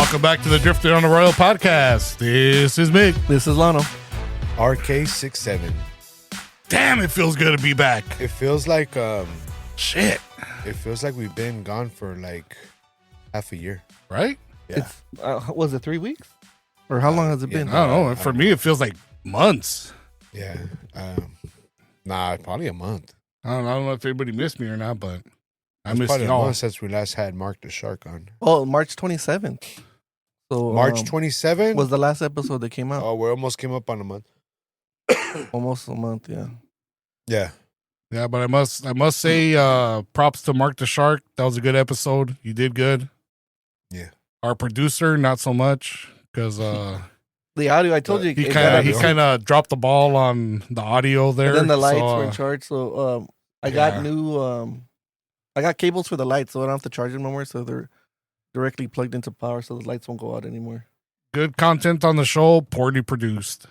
Welcome back to the Drifter on the Royal podcast. This is Mick. This is Lano. RK67. Damn, it feels good to be back. It feels like Shit. It feels like we've been gone for like half a year. Right? Yeah. It's, was it 3 weeks? Or how long has it been? I don't know. For me, it feels like months. Yeah. Probably a month. I don't know if anybody missed me or not, but I It's missed probably a y'all. month since we last had Mark the Shark on. Oh, March 27th. So March 27th? was the last episode that came out. Oh, we almost came up on a month. Almost a month, yeah. Yeah. Yeah, but I must say props to Mark the Shark. That was a good episode. You did good. Yeah. Our producer, not so much, because The audio, I told you. he it kind got- of dropped the ball on the audio there. And then the lights so, were in charge. So I got new, I got cables for the lights, so I don't have to charge them no more. So they're directly plugged into power, so the lights won't go out anymore. good content on the show, poorly produced.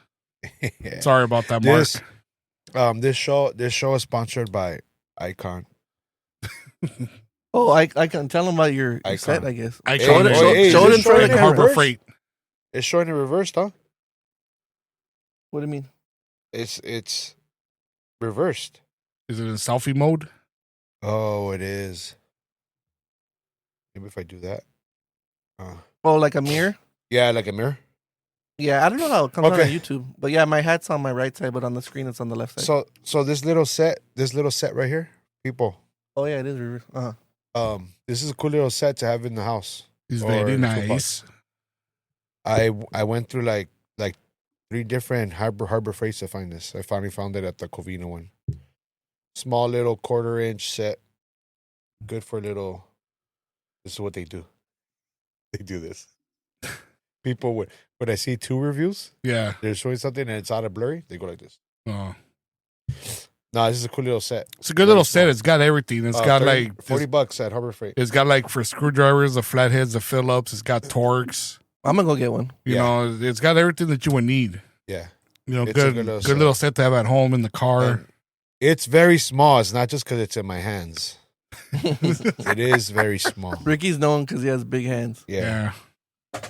Yeah. Sorry about that, Mark. This show is sponsored by Icon. Oh, I can tell them about your Icon. set, I guess. I Hey, call it hey, show is it in front of showing the Harbor reverse? Freight. It's showing it reversed, huh? What do you mean? It's reversed. Is it in selfie mode? Oh, it is. Maybe if I do that. Oh, like a mirror? Yeah, like a mirror. Yeah, I don't know how it comes out on Okay. YouTube. But yeah, my hat's on my right side, but on the screen it's on the left side. So this little set right here, people. Oh yeah, it is reverse. Uh-huh. This is a cool little set to have in the house. He's Or very two nice. I went through like 3 different Harbor Freights to find this. I finally found it at the Covina one. Small little 1/4-inch set. Good for little. This is what they do. They do this. People when I see 2 reviews, Yeah. they're showing something and it's out of blurry, they go like this. Oh. No, this is a cool little set. It's a good little set. It's got everything. It's got 30 like $40 at Harbor Freight. It's got like for screwdrivers, the flatheads, the Phillips. It's got Torx. I'm gonna go get one. You Yeah. know, it's got everything that you would need. Yeah. You know, It's a good good little set. set to have at home in the car. And it's very small. It's not just because it's in my hands. It is very small. Ricky's known because he has big hands. Yeah. Yeah.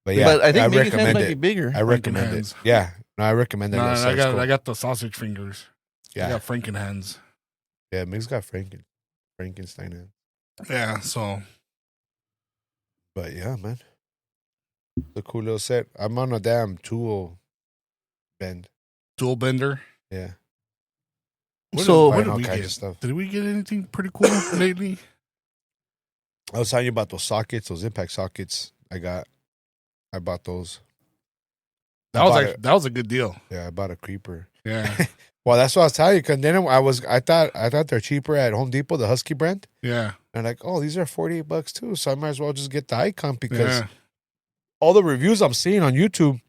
But yeah, But I think Mickey's hands recommend might be it. bigger. I recommend it. hands. Yeah. No, I recommend that. No, little set. It's cool. I got the sausage fingers. I Yeah. got Franken hands. Yeah, Mick's got Frankenstein hands. Yeah, so But yeah, man. It's a cool little set. I'm on a damn tool bend. dual bender. Yeah. So Buying did all we kinds get? of stuff. Did we get anything pretty cool lately? I was telling you about those sockets, those impact sockets. I bought those. That was a good deal. Yeah, I bought a creeper. Yeah. Well, that's what I was telling you. Because then I thought they're cheaper at Home Depot, the Husky brand. Yeah. And like, oh, these are $48 too. So I might as well just get the Icon because Yeah. all the reviews I'm seeing on YouTube,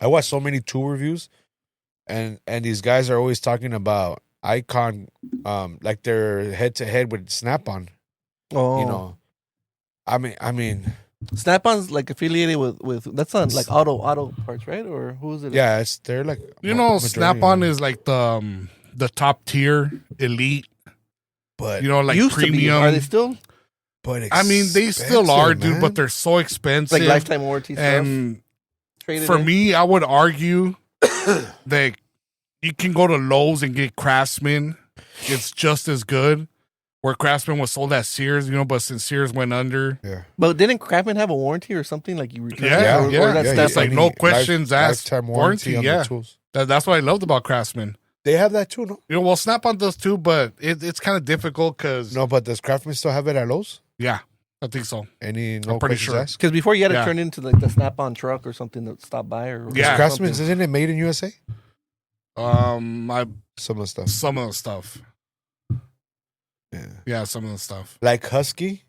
I watch so many tool reviews, and these guys are always talking about Icon, like they're head to head with Snap-on. oh, You know, I mean, Snap-on's like affiliated with that's not like auto parts, right? Or who's it? yeah, they're like You know, majority Snap-on of them. is like the top tier elite, but you know, like used premium. to be. Are they still but I mean, they still are, dude, but they're so expensive. like lifetime warranty stuff? And Traded for in? me, I would argue that you can go to Lowe's and get Craftsman. It's just as good. Where Craftsman was sold at Sears, you know, but since Sears went under, yeah, But didn't Craftsman have a warranty or something like you return? Yeah, it? yeah, Or that's yeah, Snap-on? it's like no questions asked. lifetime Warranty, on yeah. the tools. That's what I loved about Craftsman. They have that too, no? You know, well, Snap-on does too, but it's kind of difficult because, No, but does Craftsman still have it at Lowe's? yeah, I think so. Any no I'm pretty questions sure. asked? Because before you had to Yeah. turn into like the Snap-on truck or something that stopped by or Yeah. Craftsman's, something. isn't it made in USA? Some Some of the stuff. of the stuff. Yeah. Yeah, some of the stuff. Like Husky,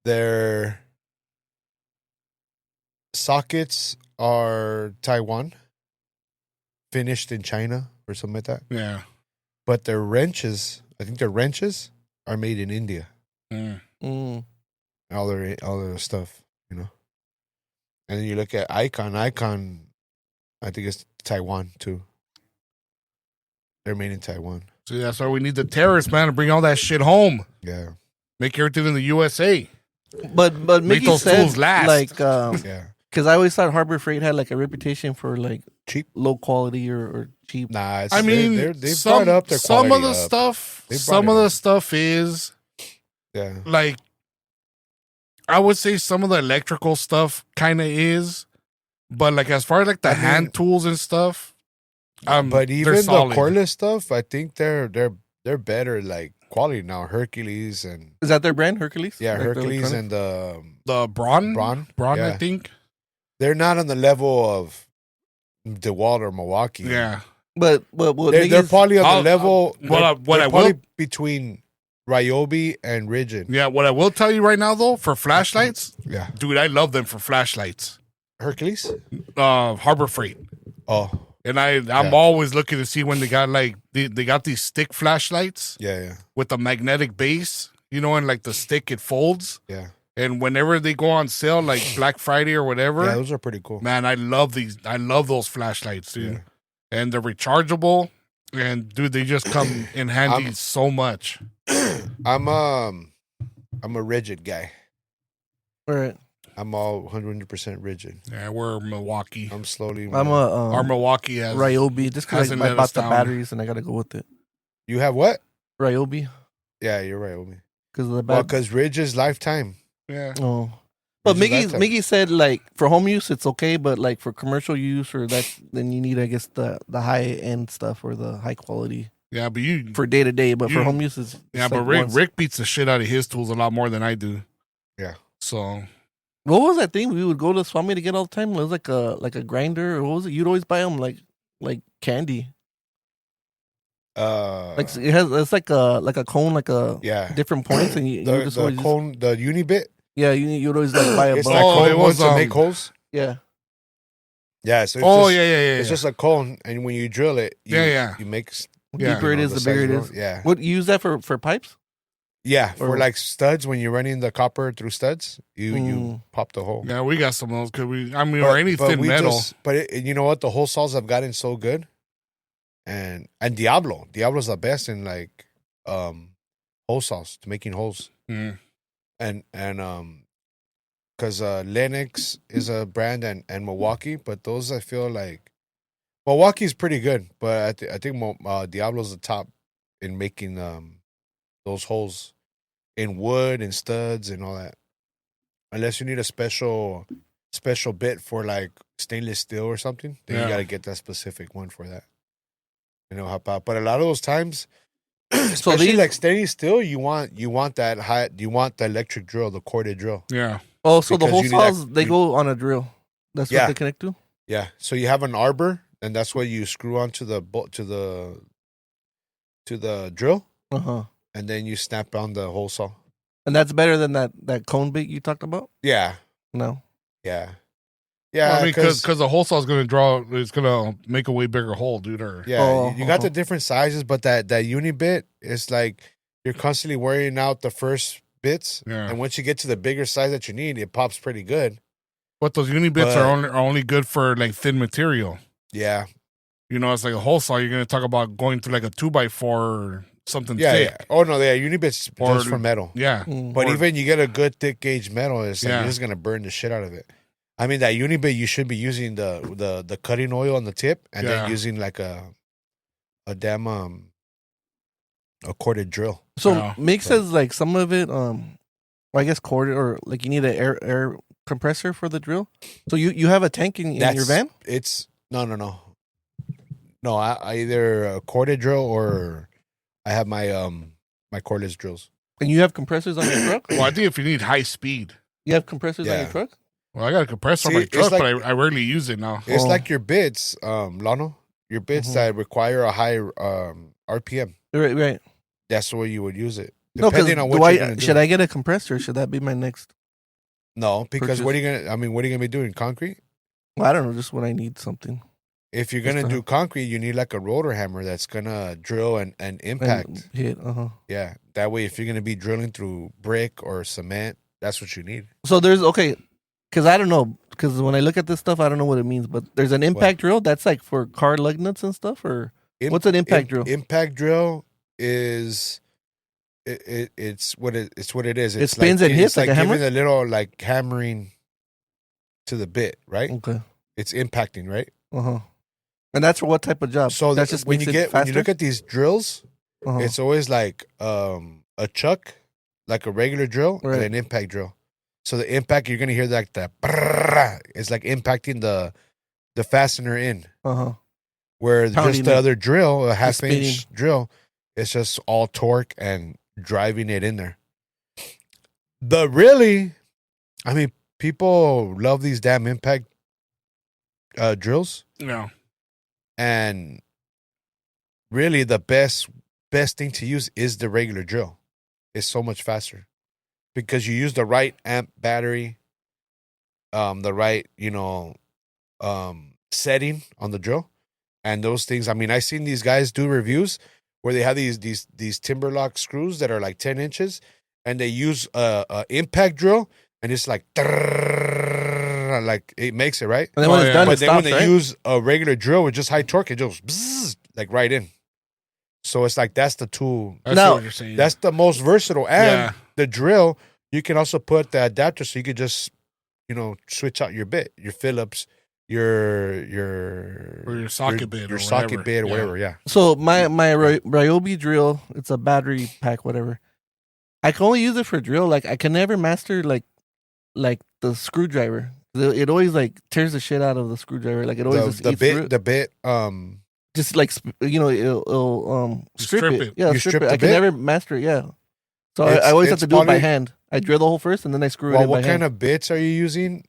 their sockets are Taiwan, finished in China or something like that. Yeah. But their wrenches, I think their wrenches are made in India. Mm. Mm. All their stuff, you know. And then you look at Icon. Icon, I think it's Taiwan too. They're made in Taiwan. So that's why we need the terrorists, man, to bring all that shit home. Yeah. Make everything in the USA. But Make Mickey those said tools last. like Yeah. because I always thought Harbor Freight had like a reputation for like Cheap. low quality or cheap. Nah, it's, I mean, they've some brought up their some of quality the up. stuff, They brought some it of the up. stuff is Yeah. like, I would say some of the electrical stuff kind of is, but like as far as like the I mean- hand tools and stuff, but they're even the solid. cordless stuff, I think they're better like quality now. Hercules and Is that their brand, Hercules? yeah, Like the Hercules electronic? and the Braun, Braun. I Yeah. think. They're not on the level of DeWalt or Milwaukee. Yeah. But what They're Mickey's- probably on the I'll- level. what I they're will- probably between Ryobi and Ridgeon. Yeah, what I will tell you right now though, for flashlights, Yeah. dude, I love them for flashlights. Hercules. Harbor Freight. Oh, And I'm Yeah. always looking to see when they got like they got these stick flashlights yeah. with the magnetic base, you know, and like the stick it folds. Yeah. And whenever they go on sale, like Black Friday or whatever, Yeah, those are pretty cool. man, I love these. I love those flashlights, dude. Yeah. And they're rechargeable. And dude, they just come in handy so much. I'm a rigid guy. All right. I'm all 100% rigid. Yeah, we're Milwaukee. I'm slowly. I'm a Our Milwaukee has Ryobi. Just because hasn't I let bought us the down. batteries and I got to go with it. You have what? Ryobi Yeah, you're right, Omi. because of the Well, battery. because Ridge is lifetime. yeah. Oh. But Ridge is lifetime. Mickey said like for home use it's okay, but like for commercial use or that then you need I guess the high end stuff or the high quality Yeah, but you for day to day. But for You- home use it's yeah, it's but like once. Rick beats the shit out of his tools a lot more than I do. Yeah. So What was that thing we would go to Swami to get all the time? It was like a grinder. Or what was it? You'd always buy them like candy. Like it has it's like a cone like a yeah. different points and you just The always cone, the Unibit. yeah you'd always like buy a It's bunch. like Oh, cone it ones was, to make holes. Yeah. Yeah. So it's oh just, yeah. It's just a cone, and when you drill it, you, Yeah. you make. The Yeah. deeper it you know, is, the bigger it size is. Yeah. What you use that for pipes? Yeah, for Or- like studs when you're running the copper through studs, you Mm. pop the hole. Yeah, we got some of those because or any thin we metal. you know what? The hole saws have gotten so good, and Diablo's the best in like hole saws to making holes, Mm. and because Lennox is a brand and Milwaukee, but those I feel like Milwaukee's pretty good, but I think Diablo's the top in making those holes in wood and studs and all that. Unless you need a special bit for like stainless steel or something, then Yeah. you got to get that specific one for that. You know, help out. But a lot of those times, especially these- like stainless steel, you want that high. You want the electric drill, the corded drill. Yeah. Oh, so the Because hole you need that- saws they go on a drill. That's Yeah. what they connect to. Yeah. So you have an arbor, and that's what you screw onto the bolt to the drill, Uh-huh. and then you snap on the hole saw. And that's better than that cone bit you talked about? Yeah. No. Yeah. Well, Yeah. I mean, because the hole saw is going to draw, it's going to make a way bigger hole, dude. Or Yeah, Oh, you got the different sizes, but that Unibit is like you're constantly wearing out the first bits, Yeah. and once you get to the bigger size that you need, it pops pretty good. But those uni bits But- are only good for like thin material. Yeah, You know, it's like a hole saw. You're going to talk about going through like a 2x4 or something yeah, thick. yeah. Oh no, yeah, Unibit's Or- just for metal. Yeah. Mm. But or- even you get a good thick gauge metal, it's like Yeah. you're just gonna burn the shit out of it. I mean, that Unibit, you should be using the cutting oil on the tip, and Yeah. then using like a damn a corded drill. So Yeah. Mick says like some of it, well, I guess corded or like you need an air compressor for the drill. So you have a tank in your van? It's no. I either a corded drill or I have my my cordless drills. And you have compressors on your truck? Well, I think if you need high speed, You have compressors on Yeah. your truck? well, I got a compressor on See, my it's truck, like- but I rarely use it now. It's Oh. like your bits, Lano. Your bits Mhm. that require a high RPM. Right. That's the way you would use it. No, because Depending on what you're gonna do. should I get a compressor? Should that be my next? No, because purchase? what are you gonna? I mean, what are you gonna be doing? Concrete. Well, I don't know, just when I need something. If you're Just gonna to- do concrete, you need like a rotor hammer that's gonna drill and impact. And hit. Yeah, that way, if you're gonna be drilling through brick or cement, that's what you need. So there's okay, because I don't know, because when I look at this stuff, I don't know what it means. But there's an impact drill that's like for car lug nuts and stuff, or what's an impact drill? Impact drill is it's what it is. It It's spins like, and hits it's like a hammer? giving a little like hammering to the bit, right? Okay. It's impacting, right? And that's for what type of job? So that just when makes you it when you faster? look at these drills, it's always like a chuck, like a regular drill, Right. and an impact drill. So the impact, you're gonna hear like the brrrr, it's like impacting the fastener in. Where Pounding just the it. other drill, a Just half-inch drill, it's just all torque and driving it in there. I mean, people love these damn impact drills, Yeah. and really the best thing to use is the regular drill. It's so much faster because you use the right amp battery, the right setting on the drill, and those things. I mean, I've seen these guys do reviews where they have these Timberlock screws that are like 10 inches, and they use a impact drill, and it's like it makes it right. And then when it's done, But it then stops, when they right? use a regular drill with just high torque, it just bzzz, like right in. So it's like that's the tool. I see Now- what you're saying. That's the most versatile. And Yeah. the drill, you can also put the adapter so you could just, switch out your bit, your Phillips, Or your socket bit your or socket whatever. bit or Yeah. whatever. Yeah. So my Ryobi drill, it's a battery pack, whatever. I can only use it for drill. Like I can never master like the screwdriver. It always like tears the shit out of the screwdriver. Like it always just The eats through bit, it. the bit, Just like it'll strip strip it. it. Yeah, You strip strip it. the I can bit? never master it. Yeah. So It's- I always have it's to do it by probably- hand. I drill the hole first and then I screw it well, in what by kind hand. of bits are you using?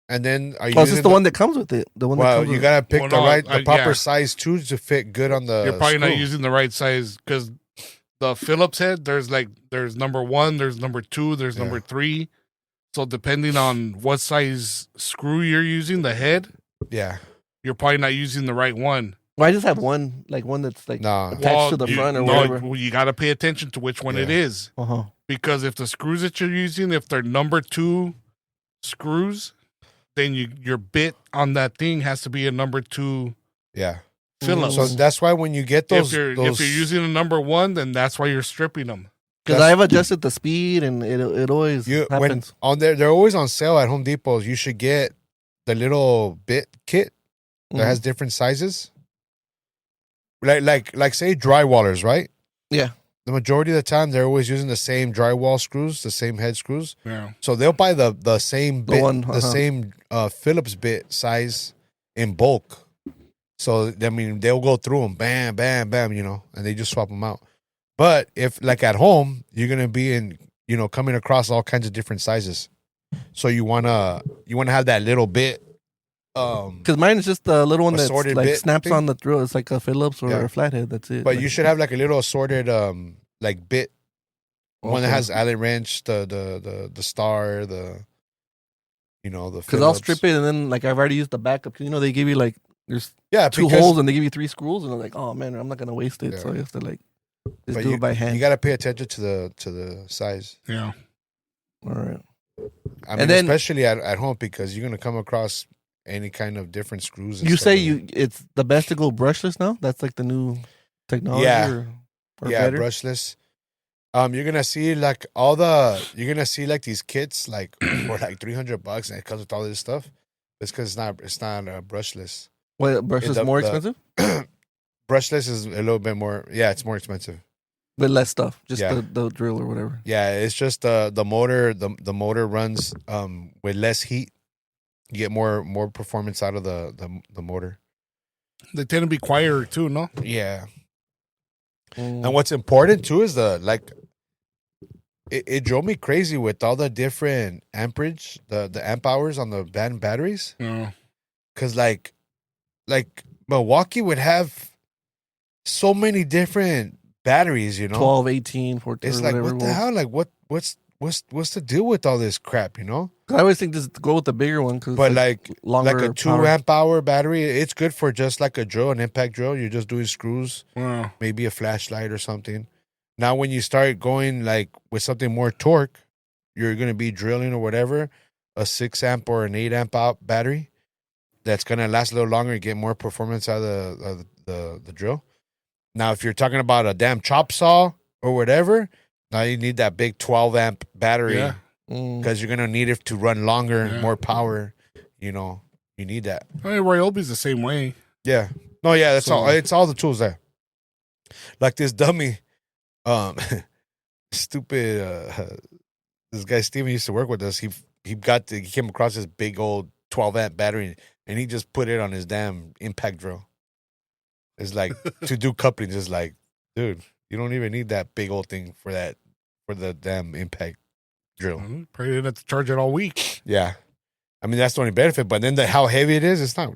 And then are you Oh, it's using just the one that comes with it. The one that Well, comes you with gotta pick Well, the no, the proper yeah. size too to fit good on the. You're probably not screw. using the right size because the Phillips head, there's number 1, there's number 2, there's Yeah. number 3. So depending on what size screw you're using, the head, Yeah. you're probably not using the right one. Well, I just have one that's like Nah. attached to the front or whatever. Well, you got to pay attention to which one it Yeah. is because if the screws that you're using, if they're number 2 screws, then your bit on that thing has to be a number 2 Yeah. Phillips. So that's why when you get those, if you're using a number 1, then that's why you're stripping them. Because I've adjusted the speed and it always when happens. on there, they're always on sale at Home Depot. You should get the little bit kit that has different sizes. Like say drywallers, right? Yeah. The majority of the time, they're always using the same drywall screws, the same head screws. Yeah. So they'll buy the same bit, one, same Phillips bit size in bulk. So I mean, they'll go through them, bam, bam, bam, and they just swap them out. But if like at home, you're gonna be coming across all kinds of different sizes. So you wanna have that little bit. Because mine is just the little one that Assorted like bit snaps thing? on the drill. It's like a Phillips or Yeah. a flathead. That's it. But Like, you should have like a little assorted like bit. One that okay. has Allen wrench, the star, the Because I'll strip it and then like I've already used the backup. 'Cause, they give you like there's Yeah, two because- holes and they give you 3 screws and I'm like, oh man, I'm not gonna waste it. Yeah. So I have to like just but do it by hand. You got to pay attention to the size. Yeah. All right. I mean, then- especially at home because you're gonna come across any kind of different screws. And You stuff say like that. it's the best to go brushless now? That's like the new technology. Yeah. Or Yeah, better? brushless. You're gonna see like these kits like for like $300 and it comes with all this stuff. It's because it's not brushless. What brushless the- more the- expensive? Brushless is a little bit more. Yeah, it's more expensive. With less stuff, just Yeah. the drill or whatever. Yeah, it's just the motor. The motor runs with less heat. You get more performance out of the motor. They tend to be quieter too, no? Yeah. Mm. And what's important too is it drove me crazy with all the different amperage, the amp hours on the batteries. Yeah. Cause like Milwaukee would have so many different batteries, 12, 18, 14, It's or like whatever. what the hell? Like what's the deal with all this crap, I always think just go with the bigger one because But like longer a 2 power. amp hour battery, it's good for just like a drill, an impact drill. You're just doing screws, Yeah. maybe a flashlight or something. Now, when you start going like with something more torque, you're gonna be drilling or whatever, a 6 amp or an 8 amp out battery that's gonna last a little longer and get more performance out of the drill. Now, if you're talking about a damn chop saw or whatever, Now you need that big 12 amp battery Yeah. because you're gonna need it to run longer, Yeah. more power. You know, you need that. I mean, Ryobi's the same way. Yeah. No, yeah, that's So- all. It's all the tools there. Like this dummy, stupid. This guy Steven used to work with us. He came across this big old 12 amp battery, and he just put it on his damn impact drill. It's like to do couplings. It's like, dude, you don't even need that big old thing for the damn impact drill. Probably didn't have to charge it all week. Yeah, I mean that's the only benefit. But then how heavy it is, it's not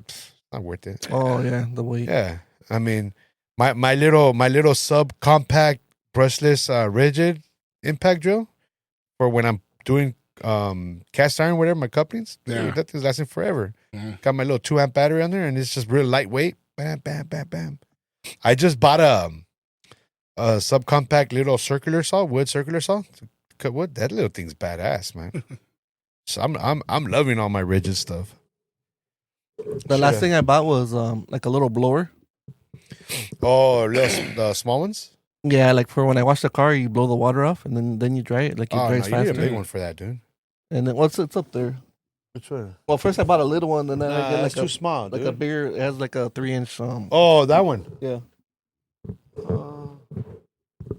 worth it. Oh yeah, the weight. Yeah, I mean my little subcompact brushless rigid impact drill for when I'm doing cast iron, whatever my couplings. Yeah. Dude, that thing's lasting forever. Mm. Got my little 2 amp battery on there, and it's just real lightweight. Bam, bam, bam, bam. I just bought a subcompact little circular saw, wood circular saw. To cut wood. That little thing's badass, man. So I'm loving all my rigid stuff. The last thing I bought was like a little blower. Oh, the small ones. Yeah, like for when I wash the car, you blow the water off and then you dry it. Like it Oh, no, dries you need a faster. big one for that, dude. And then it's up there. Which one? Well, first I bought a little one, and then I get that's like too small, like dude. a bigger. It has like a 3-inch. Oh, that one. Yeah.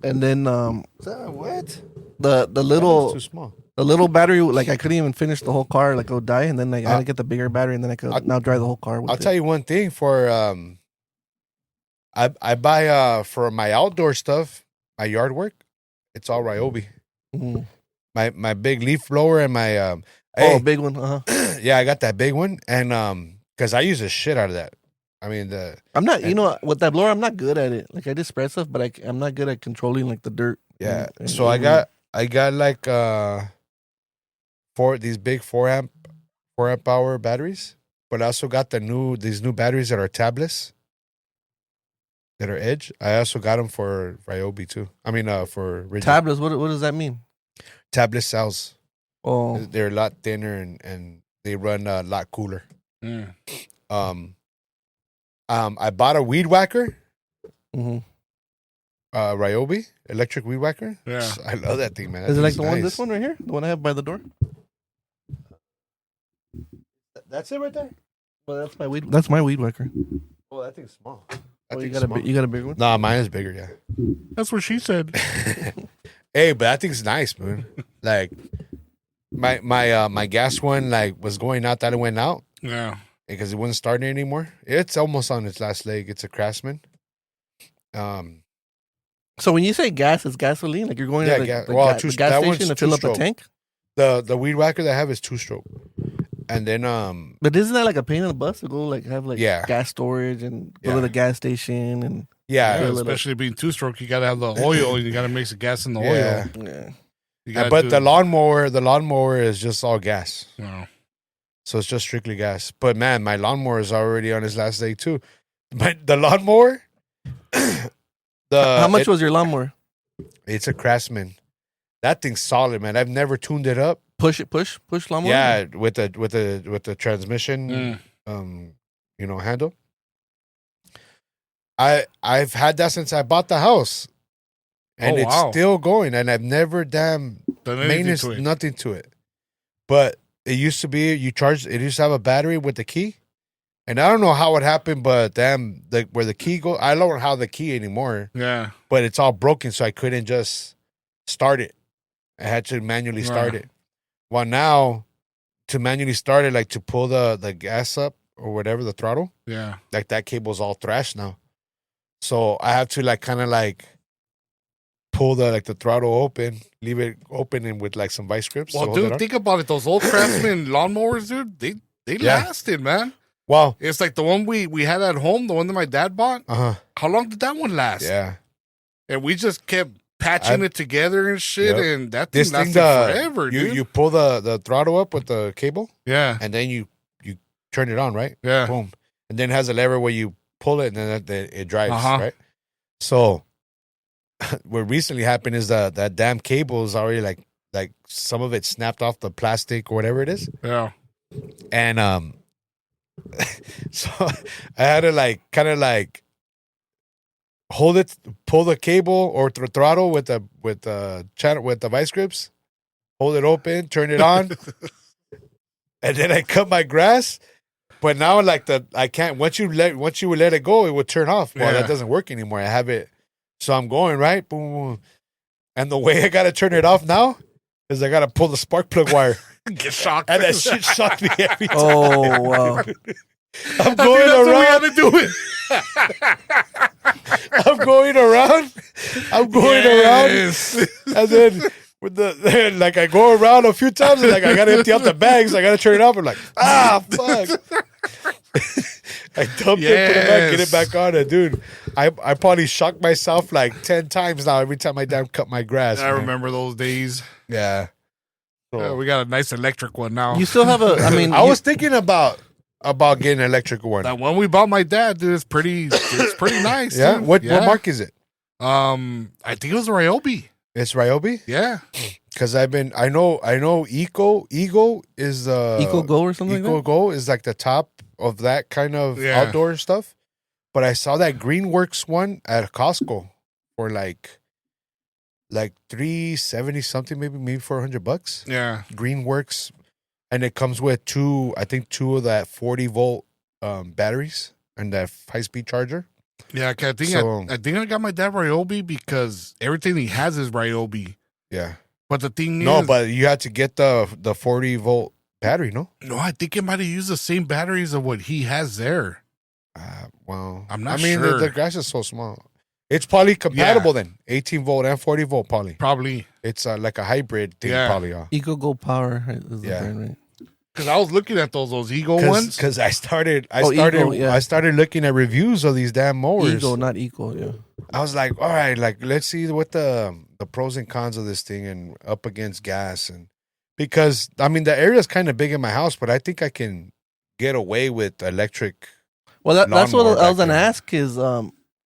And then What? the That little one's too small. the little battery, like I couldn't even finish the whole car, like it would die, and then like, I had Uh, to get the bigger battery, and then I could I'll- now dry the whole car with I'll it. tell you one thing for I buy for my outdoor stuff, my yard work, it's all Ryobi. Mhm. My big leaf blower and my Oh, hey, a big one. yeah, I got that big one, and because I use the shit out of that. I mean I'm not, you know, with that blower, I'm not good at it. Like I just spread stuff, but I'm not good at controlling like the dirt. yeah. And So I got like these big 4 amp hour batteries, but I also got these new batteries that are tabless, that are edge. I also got them for Ryobi too. I mean for rigid. tablets. What does that mean? Tablet cells. Oh, They're a lot thinner and they run a lot cooler. Mm. I bought a weed whacker, hmm Ryobi electric weed whacker. Yeah. I love that thing, man. That is it like thing's the one? nice. This one right here, the one I have by the door. That's it right there. Well, that's my weed. That's my weed whacker. Oh, that thing's small. That Oh, you thing's got small. you got a big one. Nah, mine is bigger. Yeah. That's what she said. Hey, but that thing's nice, man. Like my gas one like was going out, that it went out Yeah. because it wasn't starting anymore. It's almost on its last leg. It's a Craftsman. So when you say gas, it's gasoline. Like you're going Yeah, to gas- the, well, ga- two- the gas that one's station to fill up a two-stroke. tank. The weed whacker that I have is 2-stroke, and then But isn't that like a pain in the butt to go like have like Yeah. gas storage and go Yeah. to the gas station and yeah, Fill it up. Especially being 2-stroke, you gotta have the oil and you gotta mix the gas in the yeah. oil. yeah. You gotta But do- the lawnmower is just all gas, No. so it's just strictly gas. But man, my lawnmower is already on its last leg too. But the lawnmower, How much was your lawnmower? It's a Craftsman. That thing's solid, man. I've never tuned it up. Push lawnmower. Yeah, with the transmission, Mm. handle. I've had that since I bought the house, and Oh, it's wow. still going. And I've never Done anything maintenance to it. nothing to it. But it used to be it used to have a battery with the key, and I don't know how it happened, but where the key go, I don't have the key anymore. Yeah. But it's all broken, so I couldn't just start it. I had to manually start Wow. it. Well, now to manually start it, like to pull the gas up or whatever, the throttle, Yeah. like that cable's all thrashed now. So I have to like kind of like pull the throttle open, leave it open, and with like some vice grips. to Well, hold it dude, on. think about it. Those old Craftsman lawnmowers, dude, they Yeah. lasted, man. Wow. It's like the one we had at home, the one that my dad bought. How long did that one last? Yeah. And we just kept patching it together and shit, Yep. and that thing This thing, lasted forever, you dude. you pull the throttle up with the cable, Yeah. and then you turn it on, right? Yeah. Boom. And then it has a lever where you pull it, and then it drives, Uh-huh. right? So what recently happened is that damn cable is already like some of it snapped off the plastic or whatever it is, Yeah. and so I had to like kind of like hold it, pull the cable or throttle with the channel with the vice grips, hold it open, turn it on, and then I cut my grass. But now, like I can't. Once you would let it go, it would turn off. Well, that doesn't work anymore. I have it, so I'm going right, boom, boom. And the way I gotta turn it off now is I gotta pull the spark plug wire. Get shocked. And that shit shocked me every time. Oh wow! I'm going around. That's the way we had to do it. I'm going around. Yes. And then with like I go around a few times, and like I gotta empty out the bags. I gotta turn it off. I'm like, fuck. I dumped it, put it back, get it back on. And dude, I probably shocked myself like 10 times now every time I damn cut my grass. I remember those days. Yeah. So, We got a nice electric one now. You still have a? I mean, I was thinking about getting an electric one. That one we bought my dad, dude, it's pretty nice. Yeah. Dude. What mark is it? I think it was a Ryobi. It's Ryobi? Yeah. Because I know Eagle is the Eco Go or something. Eco Like that? Go is like the top of that kind of outdoor stuff. But I saw that Greenworks one at Costco for like $370 something, maybe $400. Yeah. Greenworks, and it comes with two of that 40-volt batteries and that high-speed charger. Yeah, I think I got my dad Ryobi because everything he has is Ryobi. Yeah. But the thing is, No, but you had to get the 40-volt battery, no? no, I think it might have used the same batteries of what he has there. Well, I'm not sure. sure. The grass is so small. It's probably compatible then. 18-volt and 40-volt probably. Probably. It's like a hybrid thing probably. Eco Go Power is the brand, right? Because I was looking at those Eagle ones. Because I started looking at reviews of these damn mowers. Eco, not Eco, yeah. I was like, all right, like let's see what the pros and cons of this thing and up against gas. And because I mean the area is kind of big in my house, but I think I can get away with electric. Well, that's what lawnmower I was back gonna there. ask is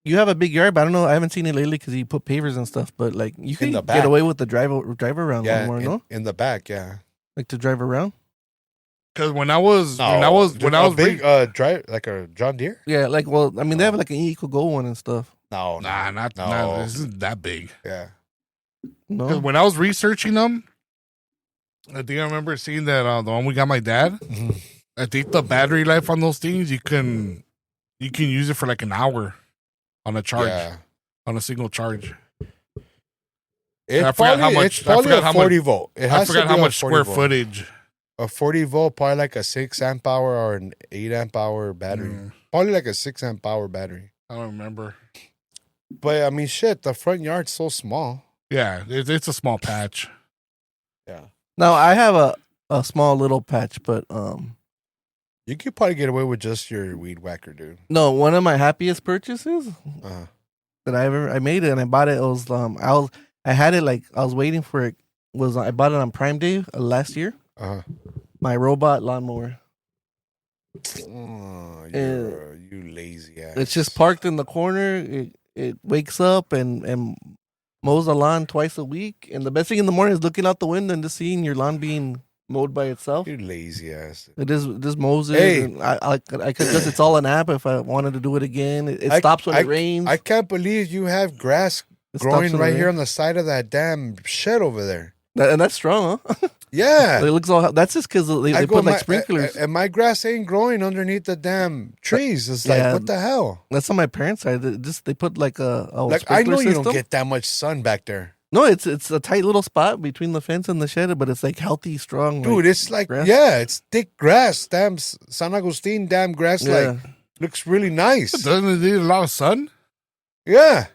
you have a big yard, but I don't know. I haven't seen it lately because you put pavers and stuff. But like you can the get back. away with the drive around Yeah, lawnmower, no? in the back, yeah. Like to drive around. Because when I was big drive like a John Deere. Yeah, like they have like an Eco Go one and stuff. No, not this isn't that big. Yeah. Because No, when I was researching them, I think I remember seeing that the one we got my dad. Mhm. I think the battery life on those things you can use it for like an hour on a charge, on a single charge. I forgot how much. It's probably a 40 volt. I forgot how much square footage. A 40 volt, probably like a 6 amp hour or an 8 amp hour battery. Probably like a 6 amp hour battery. I don't remember. But I mean, shit, the front yard's so small. Yeah, it's a small patch. Yeah. now I have a small little patch, but You could probably get away with just your weed whacker, dude. no, one of my happiest purchases Uh, that I made it and I bought it. It was I had it like I was waiting for it. I bought it on Prime Day last year. My robot lawnmower. You lazy ass. It's just parked in the corner. It wakes up and mows the lawn twice a week. And the best thing in the morning is looking out the window and just seeing your lawn being mowed by itself. You lazy ass. It just mows it. Hey. And I could just, it's all an app if I wanted to do it again. It stops when it rains. I can't believe you have grass It stops growing when it right here rains. on the side of that damn shed over there. And that's strong, huh? Yeah. It looks all. That's just because they put like sprinklers. And my grass ain't growing underneath the damn trees. It's like, Yeah. what the hell? That's on my parents' side. They put like a Like, I sprinkler know you system. don't get that much sun back there. No, it's a tight little spot between the fence and the shed, but it's like healthy, strong. Dude, it's like, grass. yeah, it's thick grass. Damn, San Agustin, damn grass, Yeah. like, looks really nice. Doesn't it need a lot of sun? Yeah.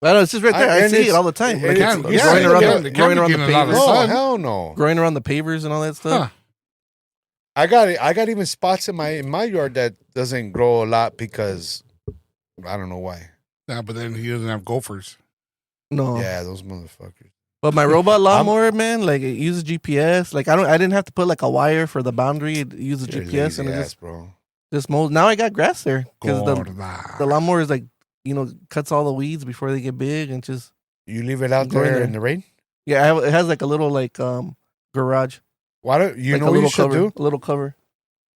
I know, it's just right there. I and see it it's- all the time. it- Like it's- it's yeah, growing it around can't- the it can't be growing around the getting a lot of pavers, No, sun. hell no. growing around the pavers and all that stuff. Huh. I got even spots in my yard that doesn't grow a lot because I don't know why. Yeah, but then he doesn't have gophers. No, Yeah, those motherfuckers. but my robot lawnmower, man, like it uses GPS. Like I didn't have to put like a wire for the boundary. It uses You're GPS and lazy it ass, bro. just mows. Now I got grass there because the Gorda. lawnmower is like cuts all the weeds before they get big and just You leave it out Go in there there. in the rain? it has like a little like garage. Why don't you Like know a what you little should cover, a little cover.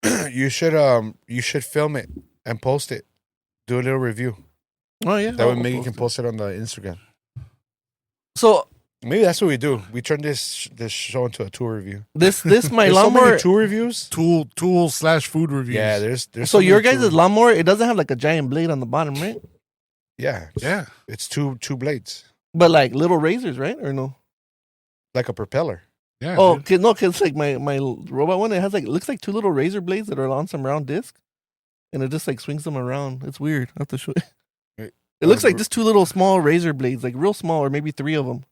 do? You should film it and post it. Do a little review. Oh yeah. That way, I'll Megan can it. post it on the Instagram. So Maybe that's what we do. We turn this show into a tour review. this my There's so lawnmower. many tour reviews. Tool/food reviews. Yeah, there's So your many guys' lawnmower, it doesn't have like a giant blade on the bottom, right? Yeah, it's two blades, But like little razors, right? Or no? like a propeller. Yeah. Oh, dude. no, because like my robot one, it has like it looks like two little razor blades that are on some round disc, and it just like swings them around. It's weird. I have to show you. Wait, It looks like just two little small razor blades, like real small, or maybe three of them.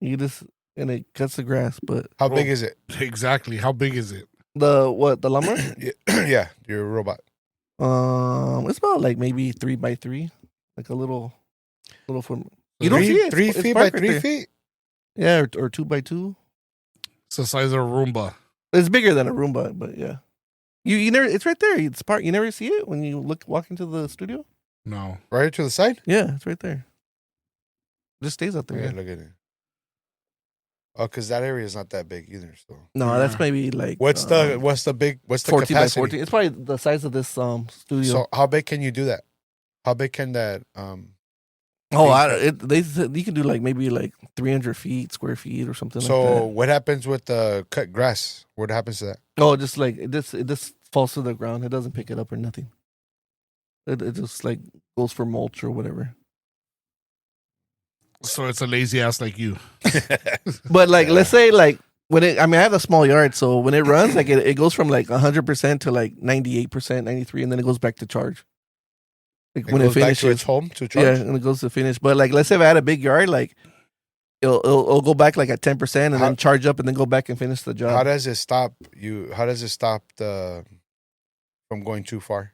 You just and it cuts the grass. But How big is it? Exactly. How big is it? the lawnmower? Yeah, your robot. It's about like maybe 3x3, like a little foot. You don't Three- see it. 3 It's feet by parked right 3 there. feet. Yeah, or 2x2. It's the size of a Roomba. It's bigger than a Roomba, but yeah. You never. It's right there. It's part. You never see it when you walk into the studio. No. Right to the side. Yeah, it's right there. It just stays out there. Yeah, Yeah. look at it. Oh, because that area is not that big either. So No, that's maybe like what's the 14 by capacity? 14. It's probably the size of this studio. So how big can you do that? How big can that? They said you can do like maybe like 300 square feet or something So like that. what happens with the cut grass? What happens to that? Oh, just like it just falls to the ground. It doesn't pick it up or nothing. It just like goes for mulch or whatever. So it's a lazy ass like you. But like, let's say like when I have a small yard, so when it runs, like it goes from like 100% to like 98%, 93%, and then it goes back to charge. Like It when goes it back finishes, to its home to charge. yeah, and it goes to finish. But like, let's say if I had a big yard, like it'll go back like at 10% and then charge up and then go back and finish the job. How does it stop you? How does it stop the from going too far?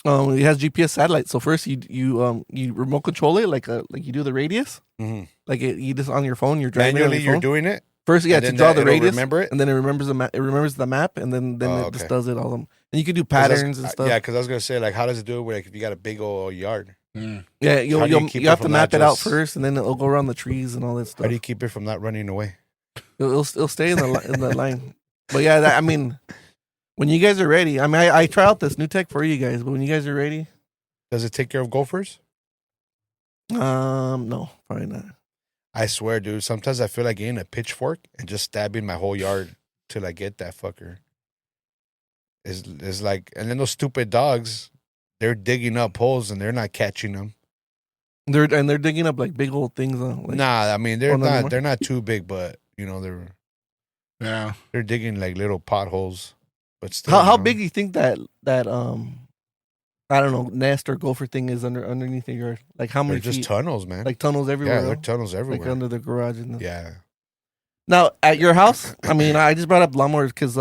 It has GPS satellite. So first you remote control it like you do the radius. Mm-hmm. Like you just on your phone, you're driving Manually, on your you're phone. doing it. First, yeah, and to then draw the it'll radius, remember it. and then it remembers the map. It remembers the map, and then it just does it all. And you can do patterns and stuff. Yeah, because I was gonna say like, how does it do it? Like if you got a big old yard, Mm. Yeah, How do you you keep you it have to from map not it out just- first, and then it'll go around the trees and all that stuff. how do you keep it from not running away? It'll stay in the line. But yeah, I mean, when you guys are ready, I mean, I try out this new tech for you guys. But when you guys are ready, Does it take care of gophers? no, probably not. I swear, dude. Sometimes I feel like getting a pitchfork and just stabbing my whole yard till I get that fucker. Is like, and then those stupid dogs, they're digging up holes and they're not catching them. They're digging up like big old things. Like, Nah, I mean they're Oh, no, not. anymore? They're not too big, but you know Yeah. they're digging like little potholes. But still, how you know. big do you think that I don't know, nest or gopher thing is underneath your yard? Like how They're many just feet? tunnels, man. Like tunnels everywhere. yeah, they're huh? tunnels everywhere. Like under the garage. And yeah, Now at your house, I mean, I just brought up lawnmowers because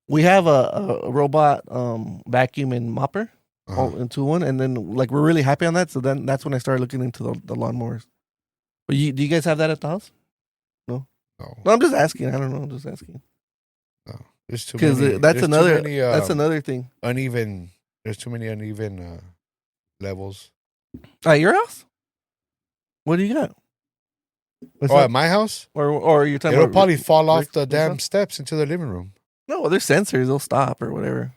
we have a robot vacuum and mopper all into one, and then like we're really happy on that. So then that's when I started looking into the lawnmowers. But do you guys have that at the house? no, No, I'm just asking. I don't know. I'm just asking there's too because many. that's there's too another many, that's another thing. uneven. There's too many uneven levels. At your house, what do you got? What's Oh, that? at my house, or you're talking it'll about probably fall off Rick- the Rick's damn house? steps into the living room. No, they're sensors. They'll stop or whatever.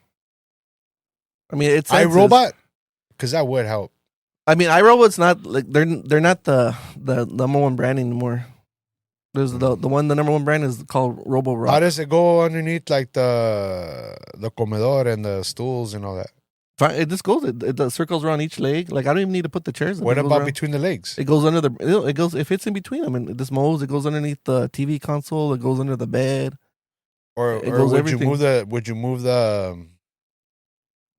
I mean, it's iRobot, because that would help. I mean, iRobot's not like they're not the number one brand anymore. There's the number one brand is called RoboRock. How does it go underneath like the comedor and the stools and all that? It just goes. It circles around each leg. Like I don't even need to put the chairs. What It goes about around. between the legs? It goes under the. It goes if it's in between them, and it just moves. It goes underneath the TV console. It goes under the bed. Or it goes would everything. you move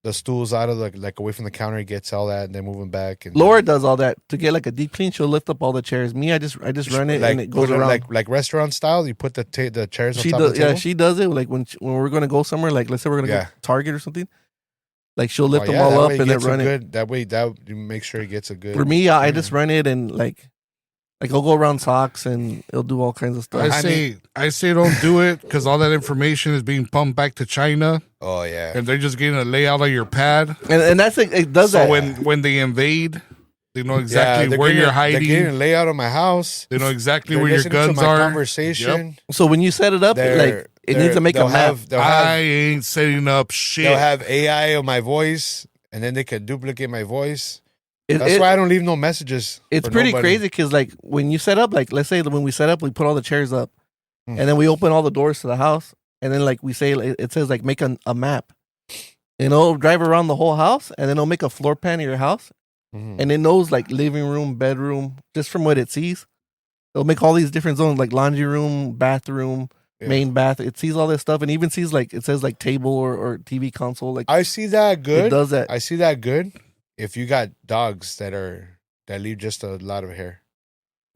the stools out of the like away from the counter? It gets all that and then move them back. And Laura does all that to get like a deep clean. She'll lift up all the chairs. Me, I just run it like, and it goes put around. like restaurant style. You put the chairs on She top does. of the table. Yeah, she does it. Like when we're gonna go somewhere. Like let's say we're gonna Yeah. go to Target or something. Like she'll lift Oh, them yeah, all that up way it and then gets a run it. good, That way you make sure it gets a good. For me, I just run it and like I'll go around socks and it'll do all kinds of stuff. I say don't do it because all that information is being pumped back to China, Oh yeah. and they're just getting a layout of your pad. And that's like it does So that. when they invade, they know exactly they're where getting- you're hiding. They're getting a layout of my house. They know exactly They're where your listening to guns my are. Conversation. So when you set it up, like it needs to make a map. I ain't setting up shit. They'll have AI on my voice, and then they can duplicate my voice. That's why I don't leave no messages. It's for pretty nobody. crazy because like when you set up, like let's say when we set up, we put all the chairs up, Mm. and then we open all the doors to the house, and then like we say it says like make a map, and it'll drive around the whole house, and then it'll make a floor plan of your house, Mhm. and it knows like living room, bedroom, just from what it sees. It'll make all these different zones like laundry room, bathroom, Yeah. main bath. It sees all this stuff, and even sees like it says like table or TV console. Like I see that good. it does that. I see that good. If you got dogs that leave just a lot of hair.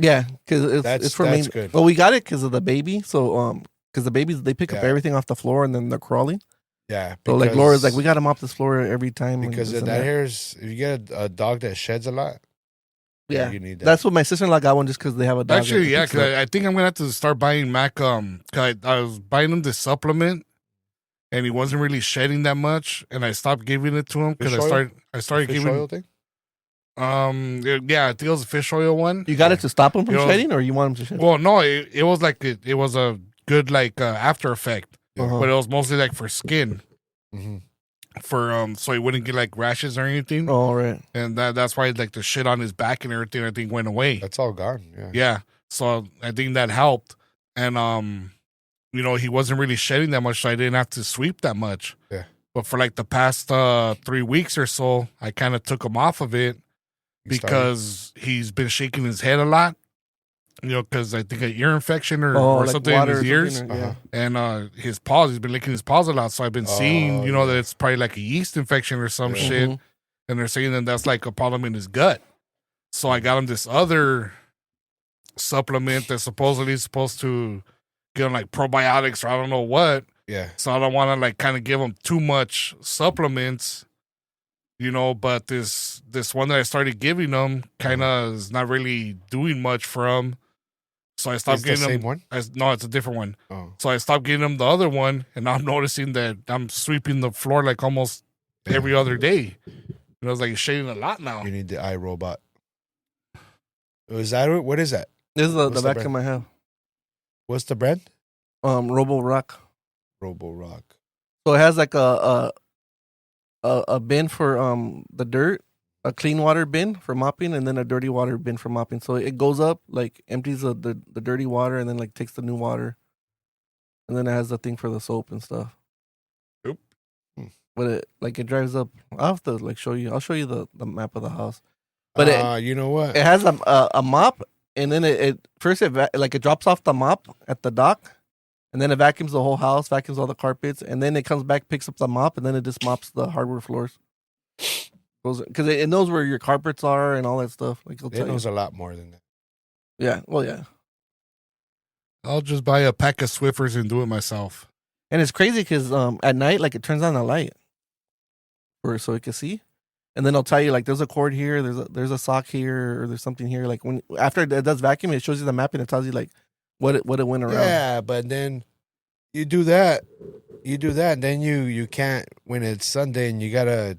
Yeah, because it's for that's main. good. Well, we got it because of the baby. So because the babies they pick up Yeah. everything off the floor and then they're crawling. Yeah. So like Laura's like, we got to mop this floor every time. and because this of and that hair is, if you get a dog that sheds a lot, Yeah, you need that. that's what my sister-in-law got one just because they have a dog. Actually, that yeah, picks it because up. I think I'm gonna have to start buying Mac. 'Cause I was buying him this supplement, and he wasn't really shedding that much, and I stopped giving it to him because Fish oil? I started Fish giving. oil thing. Yeah, I think it was a fish oil one. You got it to stop him from You know, shedding, or you want him to shed? Well, no, it was like it was a good like after effect, Uh-huh. but it was mostly like for skin, Mm-hmm. for so he wouldn't get like rashes or anything, Oh, right. and that's why like the shit on his back and everything I think went away. That's all gone. Yeah. Yeah, so I think that helped, and you know, he wasn't really shedding that much, so I didn't have to sweep that much. Yeah. But for like the past 3 weeks or so, I kind of took him off of it You started- because he's been shaking his head a lot. You know, because I think an ear infection or Like something water in or his ears, something, Uh-huh. and his paws. He's been licking his paws a lot, so I've been seeing, Oh, you know, yeah. that it's probably like a yeast infection or some Yeah. shit, Mhm. and they're saying that that's like a problem in his gut. So I got him this other supplement that's supposedly supposed to give him like probiotics or I don't know what. Yeah. So I don't want to like kind of give him too much supplements, you know. But this one that I started giving him kind of is not really doing much for him. So I stopped It's the getting same him. one. No, it's a different one. Oh. So I stopped getting him the other one, and now I'm noticing that I'm sweeping the floor like almost every other day. And I was like, it's shading a lot now. You need the iRobot. Is that what is that? This is the What's the back brand? of my head. What's the brand? Robo Rock. Robo Rock. So it has like a bin for the dirt, a clean water bin for mopping, and then a dirty water bin for mopping. So it goes up, like empties the dirty water, and then like takes the new water, and then it has the thing for the soap and stuff. Oop. But it drives up. I'll have to like show you. I'll show you the map of the house. But You know what? it has a mop, and then it first it drops off the mop at the dock, and then it vacuums the whole house, vacuums all the carpets, and then it comes back, picks up the mop, and then it just mops the hardwood floors. Because it knows where your carpets are and all that stuff. Like it'll It tell you. knows a lot more than that. Yeah, well, yeah, I'll just buy a pack of Swiffers and do it myself. and it's crazy because at night, like it turns on the light, so it can see, and then it'll tell you like there's a cord here, there's a sock here, or there's something here. Like when after it does vacuum, it shows you the map and it tells you like what it went around. Yeah, but then you do that, and then you can't, when it's Sunday and you gotta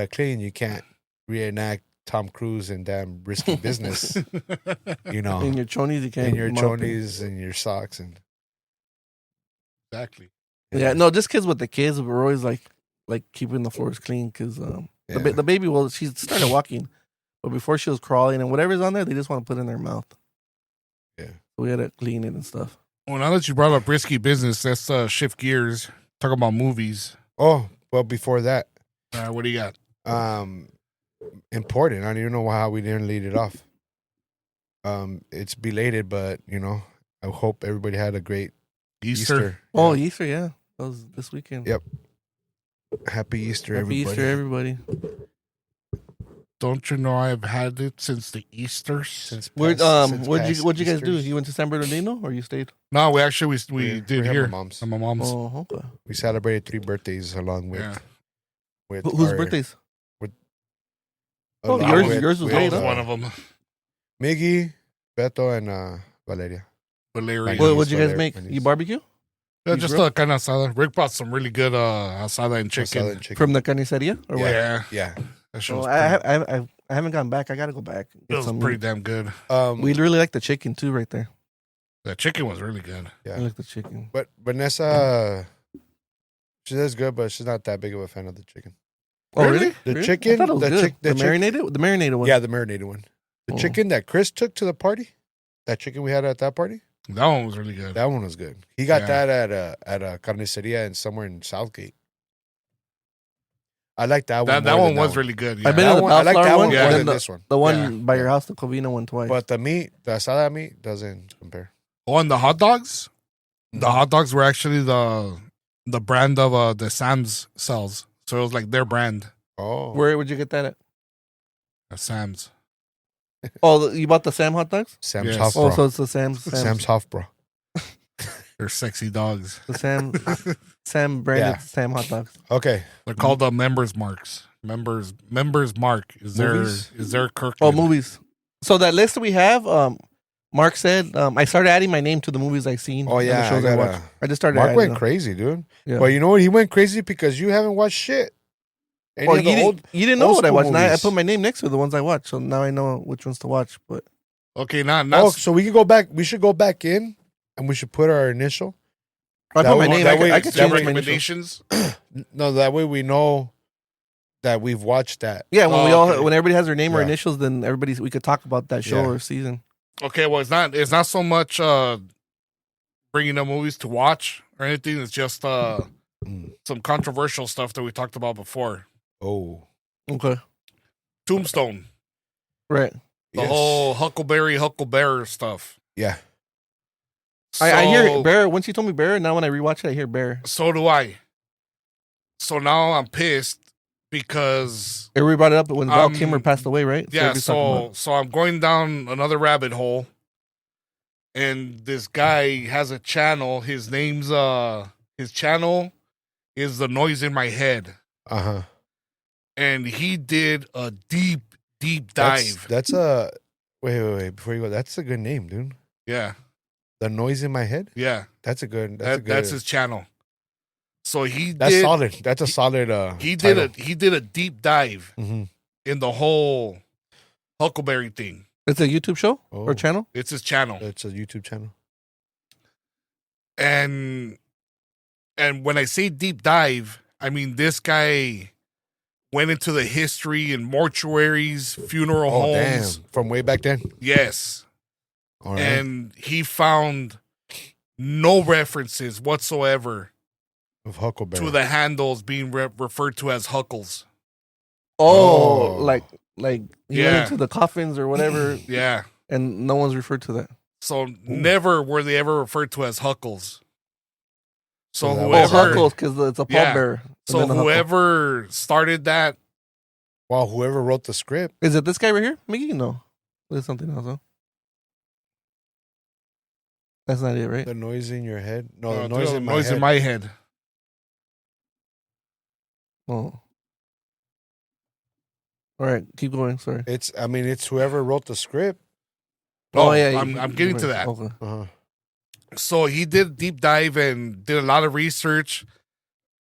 clean. You can't reenact Tom Cruise and damn risky business. You know, In your chonies, you can't. and your mop it. chonies and your socks and Exactly. Yeah, no, just kids with the kids, we're always like keeping the floors clean because Yeah. the baby, well, she started walking, but before she was crawling and whatever's on there, they just want to put in their mouth. Yeah. So we had to clean it and stuff. Well, now that you brought up risky business, let's shift gears. Talk about movies. Oh, well, before that, What do you got? important. I don't even know how we didn't lead it off. It's belated, but I hope everybody had a great Easter. Oh, Yeah. Easter, yeah, that was this weekend. Yep. Happy Easter, Happy everybody. Easter, everybody. Don't you know I've had it since the Easters? Since Where'd past what'd you guys do? Easters. You went to San Bernardino or you stayed? No, we actually we We're did at here. my mom's. At my mom's. Oh, okay. We celebrated 3 birthdays along with Yeah. Whose our- birthdays? Oh, along yours- with- yours was with, late, That was huh? one of them. Miggy, Beto, and Valeria. Valeria. Like, What'd you guys Valeria, make? my You niece. barbecue Yeah, You just grill? a kind of asada. Rick brought some really good asada and chicken. Salad and chicken. from the carniceria or what? Yeah, Yeah. that shit Oh, was I haven't gone back. I gotta go back. it Get was some pretty meat. damn good. We really like the chicken too, right there. The chicken was really good. Yeah. I like the chicken. But Vanessa, she does good, but she's not that big of a fan of the chicken. Oh, Really? really? The Really? chicken- I thought it was the good. chick- the the chick- marinated, the marinated one. Yeah, the marinated one. The Oh. chicken that Chris took to the party, that chicken we had at that party, That one was really good. that one was good. He got Yeah. that at a carniceria and somewhere in Southgate. I like that one. That more one than was really good. Yeah. I've been That to the one, I like Bellflower that one, one yeah. more and than then this one. the one Yeah, by your yeah. house, the Covina one twice. But the asada meat doesn't compare. Oh, and the hot dogs. The hot dogs were actually the brand of the Sam's sells. So it was like their brand. Oh, Where would you get that at? Sam's. Oh, you bought the Sam hot dogs? Sam's Yes. Oh, Hofbräu. so it's the Sam's Sam's Hofbräu. They're sexy dogs. the Sam branded Yeah. Sam hot dogs. Okay. They're called the members marks. Members mark is Movies? their Oh, Kirkland. movies. So that list we have, Mark said, I started adding my name to the movies I've seen. Oh and the yeah, shows I watched. I just started. Mark adding went them. crazy, dude. Yeah. But you know what? He went crazy because you haven't watched shit. Any Well, of the you didn't know old what I school watched. And I movies. put my name next to the ones I watched, so now I know which ones to watch. But Okay, not Oh, so we can go back. We should go back in, and we should put our initial. I That put my way- name. that I could, way- I could that change way- my initial. recommendations. No, that way we know that we've watched that. Yeah, when Oh, okay. when everybody has their name or Yeah. initials, then we could talk about that show Yeah. or season. Okay, well, it's not so much bringing up movies to watch or anything. It's just some controversial stuff that we talked about before. Oh, Okay, Tombstone, right. the yes. whole Huckleberry stuff. Yeah. I hear So- Bear. Once you told me Bear, now when I rewatch it, I hear Bear. So do I. So now I'm pissed because Everybody brought it up when Val Um, Kilmer passed away, right? yeah, everybody's talking about so I'm going down another rabbit hole, and this guy has a channel. His channel is The Noise in My Head, Uh-huh. and he did a deep dive. That's a wait. Before you go, that's a good name, dude. Yeah, The Noise in My Head. yeah, That's a good. that's his channel. So That's solid. That's a solid. he title. did a deep dive Mhm. in the whole Huckleberry thing. It's a YouTube show Oh. or channel. It's his channel. It's a YouTube channel. And when I say deep dive, I mean this guy went into the history in mortuaries, funeral Oh homes. damn! From way back then. Yes. All right. And he found no references whatsoever of Huckleberry. to the handles being referred to as Huckles. Oh, Oh. like he Yeah. went into the coffins or whatever, Yeah. and no one's referred to that. So never were they ever referred to as Huckles. So So that Oh, was- whoever Huckles, because it's a Yeah. pallbearer. and so then a Huckle. whoever started that, Well, whoever wrote the script. Is it this guy right here? Mickey? No, there's something else. Huh? That's not it, right? The noise in your head. No, the noise noise in my head. in my head. Oh. All right, keep going. Sorry. It's. I mean, it's whoever wrote the script. Oh, yeah, I'm getting to that. Okay. Uh-huh. So he did a deep dive and did a lot of research,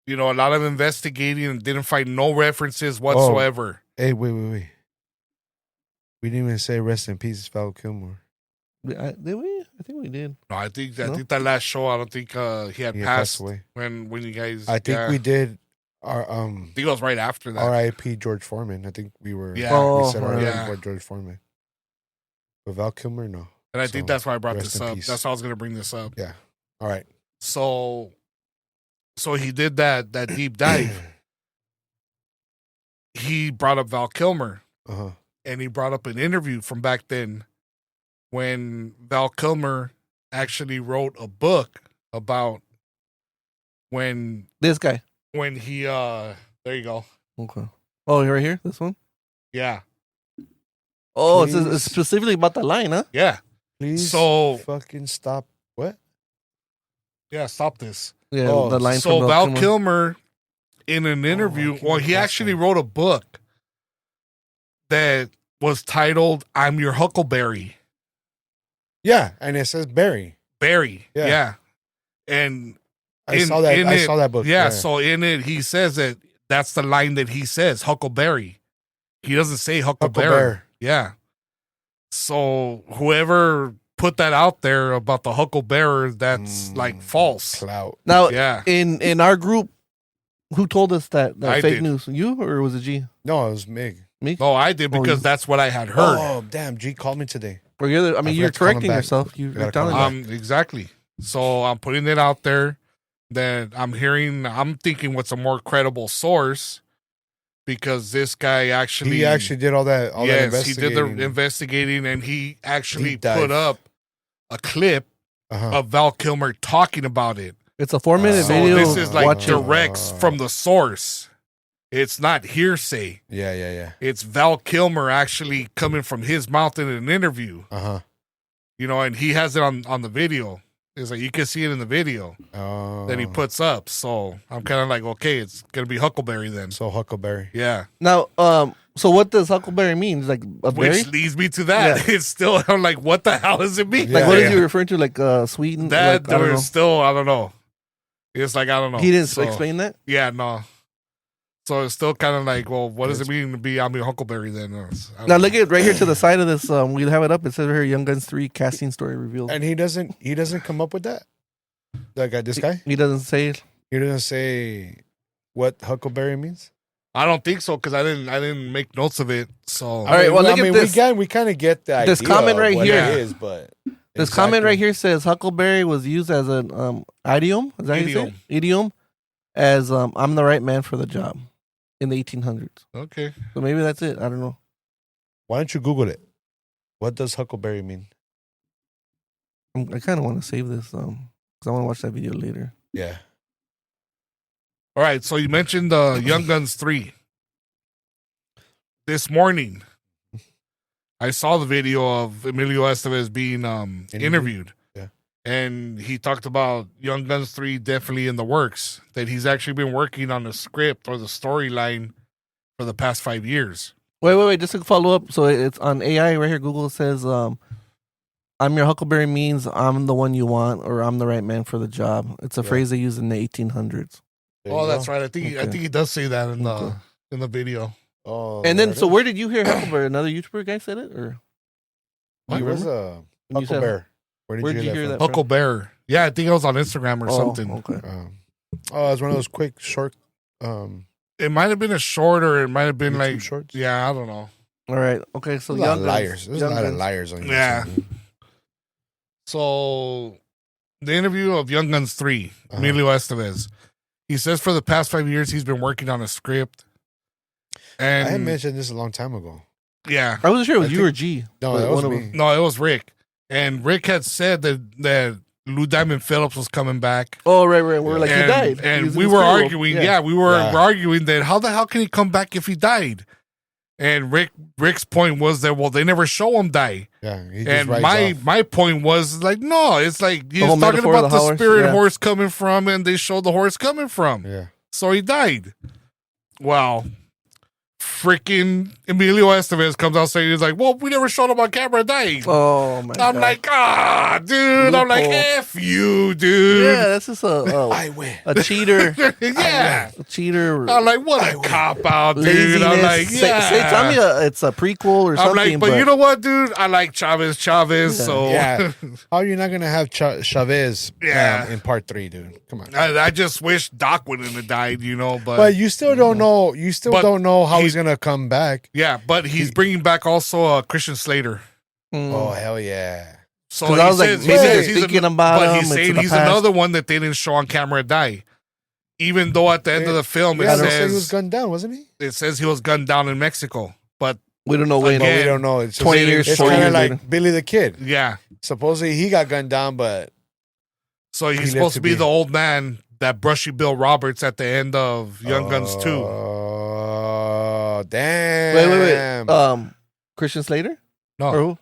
a lot of investigating, and didn't find no references whatsoever. Hey, wait. We didn't even say rest in peace, Val Kilmer. Did we? I think we did. No, I think No? that last show, I don't think he had He had passed away. when you guys. I think we did our I think it was right after that. R.I.P. George Foreman. I think we were. Yeah. Oh, We said right. R.I.P. Yeah. for George Foreman. But Val Kilmer, no. And I think So, that's why I brought rest this in up. peace. That's how I was going to bring this up. Yeah. All right. So he did that deep dive. He brought up Val Kilmer, Uh-huh. and he brought up an interview from back then when Val Kilmer actually wrote a book about when This guy. he there you go. Okay. Oh, right here. This one. Yeah. Oh, Please. it's specifically about the line, huh? Yeah. Please So- fucking stop. What? Yeah, stop this. Yeah, Oh, the line So from Val Kilmer in an interview, Val well, Kilmer he actually passed wrote a book that was titled "I'm Your Huckleberry." Yeah, and it says Barry. Barry. Yeah. Yeah. And I In- saw that. in I it- saw that book. yeah, so in it he says that's the line that he says, Huckleberry. He doesn't say Huckleberry. Huckleberry. Yeah. So whoever put that out there about the Huckleberry, that's like false. Clout. Now, Yeah. in our group, Who told us that I fake did. news? You or was it G? No, it was Mig. Me? No, I did Oh, because you- that's what I had heard. Oh, damn. G called me today. Or you're I you're forgot to call him correcting back. yourself. You're gotta telling call me. him Exactly. So I'm putting it out there that I'm thinking what's a more credible source because this guy actually. He actually did all that. All that yes, he investigating. did the investigating and he actually Deep dive. put up a clip Uh-huh. of Val Kilmer talking about it. It's a 4-minute So video. this is like Watch it. directs from the source. It's not hearsay. Yeah. It's Val Kilmer actually coming from his mouth in an interview. Uh-huh. You know, and he has it on the video. It's like you can see it in the video that he puts up. So I'm kind of like, okay, it's gonna be Huckleberry then. So Huckleberry. Yeah, Now, so what does Huckleberry mean? Is like a berry? which leads me to that. Yeah. It's still I'm like, what the hell does it mean? Like, Yeah. what is he referring to? Like, sweet and That like, I don't there know. is still I don't know. It's like I don't know. He didn't So, explain that. Yeah, no. So it's still kind of like, well, what does it mean to be I'm a Huckleberry then? I don't Now know. look at right here to the side of this. We have it up. It says right here, Young Guns 3 casting story revealed. And he doesn't come up with that. That guy, this guy, He doesn't say it. he doesn't say what Huckleberry means. I don't think so because I didn't make notes of it. So All right, well, look at this. We kind of get the This idea comment of right what here. it is, but This comment right here says Huckleberry was used as an idiom. Is that how you say it? Idiom, as I'm the right man for the job in the 1800s. okay. So maybe that's it. I don't know. Why don't you Google it? What does Huckleberry mean? I kind of want to save this because I want to watch that video later. Yeah. All right, so you mentioned Young Guns 3. This morning, I saw the video of Emilio Estevez being interviewed. Yeah. And he talked about Young Guns 3 definitely in the works, that he's actually been working on the script or the storyline for the past 5 years. Wait. Just to follow up. So it's on AI right here. Google says, I'm your Huckleberry means I'm the one you want or I'm the right man for the job. It's a phrase they use in the 1800s. There Oh, you that's go. right. I think Okay. he does say that in Okay. the video. Oh, And then, there it so is. where did you hear Huckleberry? Another YouTuber guy said it? Or What you was remember? When you said- Huckleberry? Where did you hear that? from? Huckleberry. Yeah, I think it was on Instagram or something. Okay. Oh, it's one of those quick, short, It might have been a short or it might have been YouTube like shorts. yeah, I don't know. All right. Okay. So There's a lot Young of Guns. liars. There's a Young lot of Guns. liars on YouTube. Yeah. So the interview of Young Guns 3, Emilio Estevez. He says for the past 5 years he's been working on a script. And I had mentioned this a long time ago. yeah. I wasn't sure it was I you think- or G. No, But that was one of me. them. No, it was Rick. And Rick had said that Lou Diamond Phillips was coming back. Oh, right. We're like, and, he died. He And was in we his were funeral. arguing. Yeah, we were Yeah. arguing that how the hell can he come back if he died? And Rick's point was that, well, they never show him die. Yeah, he just And rides off. my point was like, no, it's like he's whole talking metaphor of about the the horse, spirit yeah. horse coming from, and they showed the horse coming from. Yeah. So he died. Wow. Freaking Emilio Estevez comes out saying, he's like, well, we never showed him on camera dying. Oh, my God. I'm like, dude. I'm like, Loophole. F you, dude. yeah, that's just I win. a cheater. Yeah. A cheater. I'm like, what a cop out, dude. I'm like, Laziness. yeah. Tell me it's a prequel or I'm something. like, but you know what, dude? I like Chavez, Yeah. so Yeah. How are you not gonna have Chavez Yeah. in part 3, dude? Come on. I just wish Doc wouldn't have died, But you still don't know. You still But don't know how he- he's gonna come back. yeah, but he's bringing back also Christian Slater. Oh hell yeah! So 'Cause he I was like, says, maybe they're he's thinking about but him, he's it's saying in the he's past. another one that they didn't show on camera die. Even though at the end of the film Yeah, it they say he was says gunned down, wasn't he? it says he was gunned down in Mexico. But we don't know when. But we Again, don't know. It's 20 years, It's 40 kind of years like later. Billy the Kid. yeah, Supposedly he got gunned down, but so he's He lived supposed to to be be- the old man that brushy Bill Roberts at the end of Young Guns 2. Oh damn! Wait. Christian Slater? No, Or who?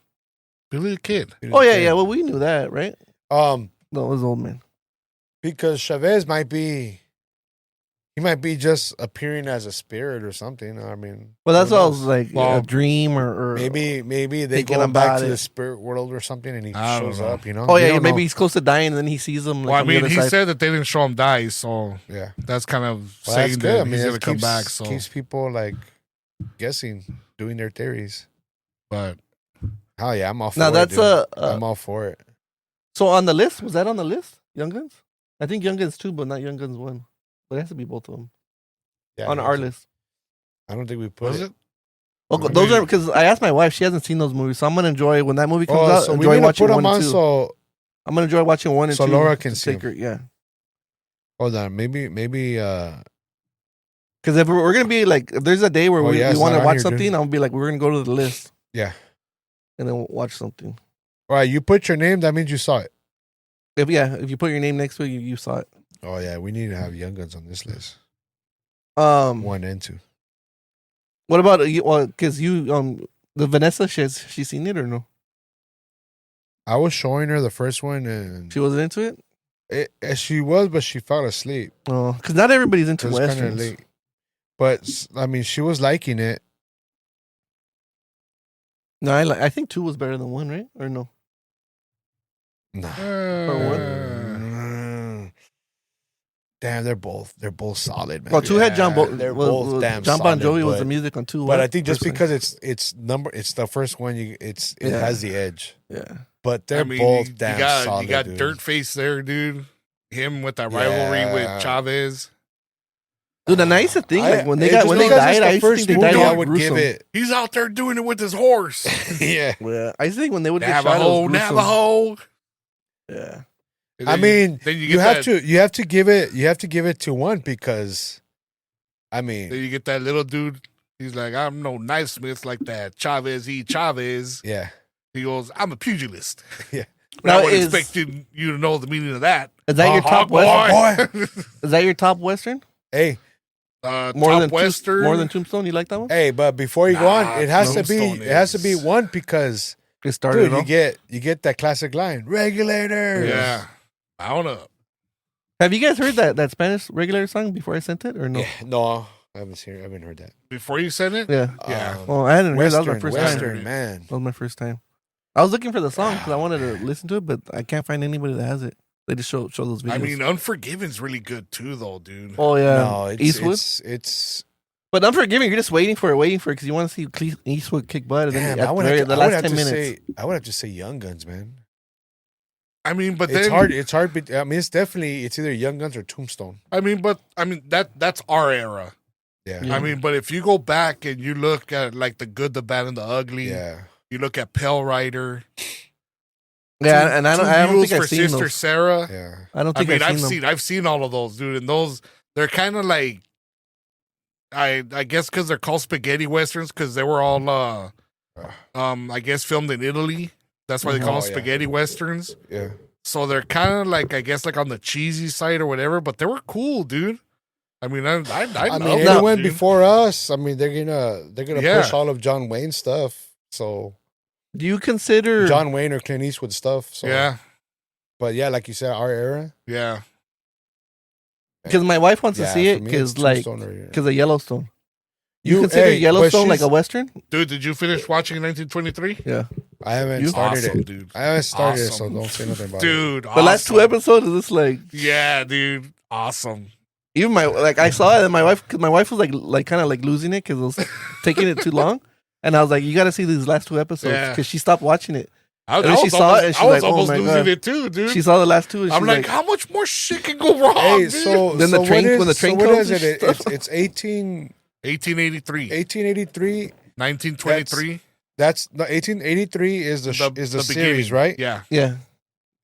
Billy the Kid. Oh, yeah. Well, we knew that, right? No, it was old man. Because Chavez might be just appearing as a spirit or something. I mean, Well, that's who what I knows? was like, Well, a dream or Maybe they thinking go back about to it. the spirit world or something, and he I don't shows know. up. You know? Oh, You yeah. don't Maybe know. he's close to dying and then he sees him. Like, Well, I on the mean, other he side. said that they didn't show him die, so Yeah, that's kind of well, saying that's good. that I mean, he's it gonna come keeps, back. So, keeps people like guessing, doing their theories. but Oh yeah, I'm all for Now, it. that's dude. I'm all for it. So on the list, was that on the list? Young Guns? I think Young Guns 2, but not Young Guns 1. But it has to be both of them. Yeah, on I our don't- list. I don't think we put Was it. it? Well, I those mean- are because I asked my wife; she hasn't seen those movies, so I'm gonna enjoy when that movie comes out. So we Enjoy need to watching put one them and on two. so I'm gonna enjoy watching one and So two. Laura can to see take her, yeah. hold on. Maybe Because if we're gonna be like, if there's a day where Oh, we yeah, it's want to not on watch here, dude. something, I'm gonna be like, we're gonna go to the list yeah. and then we'll watch something. All right, you put your name, that means you saw it. If you put your name next to it, you saw it. Oh yeah, we need to have Young Guns on this list. 1 and 2. What about you? Well, because the Vanessa, she's seen it or no? I was showing her the first one and She wasn't into it. she was, but she fell asleep. Oh, because not everybody's into It was kind of westerns. late. But I mean, she was liking it. No, I think 2 was better than 1, right? Or no? Nah. Damn, they're both solid, man. Well, 2 had John. They're both damn John Bon solid, Jovi was but- the music on 2. But I think just personally. because it's the first one, it Yeah. has the edge. Yeah. But they're I mean, both you damn got, solid. You got dude. Dirtface there, dude. Him with that rivalry Yeah. with Chavez. Dude, the nicest thing, like when they just when they because it's died, the I used to first think they movie, died I like would gruesome. give it. He's out there doing it with his horse. Yeah. Yeah, I used to think when they would get shot, it Navajo, was gruesome. Navajo. Yeah. And I then mean, then you you get have that, to give it to 1 because, I mean, Then you get that little dude. He's like, I'm no knife smith like that Chavez E. Chavez. yeah. He goes, I'm a pugilist. Yeah. But I Now, would is- expect you to know the meaning of that. Is that your top boy. western? Is that your top western? Hey, Top Western. More than Tombstone. You like that one? hey, but before you go Nah, on, it has to Tombstone be 1 because, It started. dude, you get that classic line, regulators. Yeah. I don't know. Have you guys heard that Spanish regular song before I sent it or no? Yeah, no, I haven't heard that. Before you sent it? Yeah. Yeah. Well, I hadn't heard. That was my Western, first time. Western, man. That was my first time. I was looking for the song because I wanted to listen to it, but I can't find anybody that has it. They just show those videos. I mean, Unforgiven's really good too, though, dude. oh yeah, No, it's Eastwood. it's But Unforgiving, you're just waiting for it because you want to see Clint Eastwood kick butt. And damn. then I at would the, have very, to, the I would last have 10 to minutes. say I would have to say Young Guns, man. I mean, but It's then hard. It's hard. I mean, it's either Young Guns or Tombstone. that's our era. Yeah, Yeah. I mean, but if you go back and you look at like the good, the bad, and the ugly, yeah. you look at Pale Rider. Yeah, and I don't Mules think for I've seen Sister those. Sarah. Yeah. I don't I think mean, I've I've seen all of those, dude, and those they're kind of like, I guess because they're called spaghetti westerns because they were all I guess filmed in Italy. That's why they call Oh, them yeah. spaghetti westerns. Yeah. So they're kind of like, I guess, like on the cheesy side or whatever, but they were cool, dude. I mean, I I mean, love anyone them, dude. before us. I mean, they're gonna Yeah. push all of John Wayne stuff. So Do you consider John Wayne or Clint Eastwood stuff. So Yeah, but yeah, like you said, our era. yeah. because my wife wants to Yeah, see for it me, because it's like Tombstone or- because of Yellowstone. You You- consider hey, but Yellowstone like she's- a western? Dude, did you finish watching 1923? Yeah. I haven't You- started Awesome, it. dude. I haven't started it, so Awesome. don't say nothing about it. Dude, The last 2 episodes is just like Yeah, dude. Awesome. even I saw it and my wife was like kind of like losing it because it was taking it too long, and I was like, you got to see these last 2 episodes Yeah. because she stopped watching it. I And then was she saw almost, it and she's I was like, oh almost my losing God. it too, dude. She saw the last 2 and I'm she's like, how much more shit can go wrong, Hey, dude? so Then the so train- what is- when the train so what comes is and it? stuff. It's 1883. 1883. 1923. That's no 1883 is the The series, beginning. right? Yeah. yeah.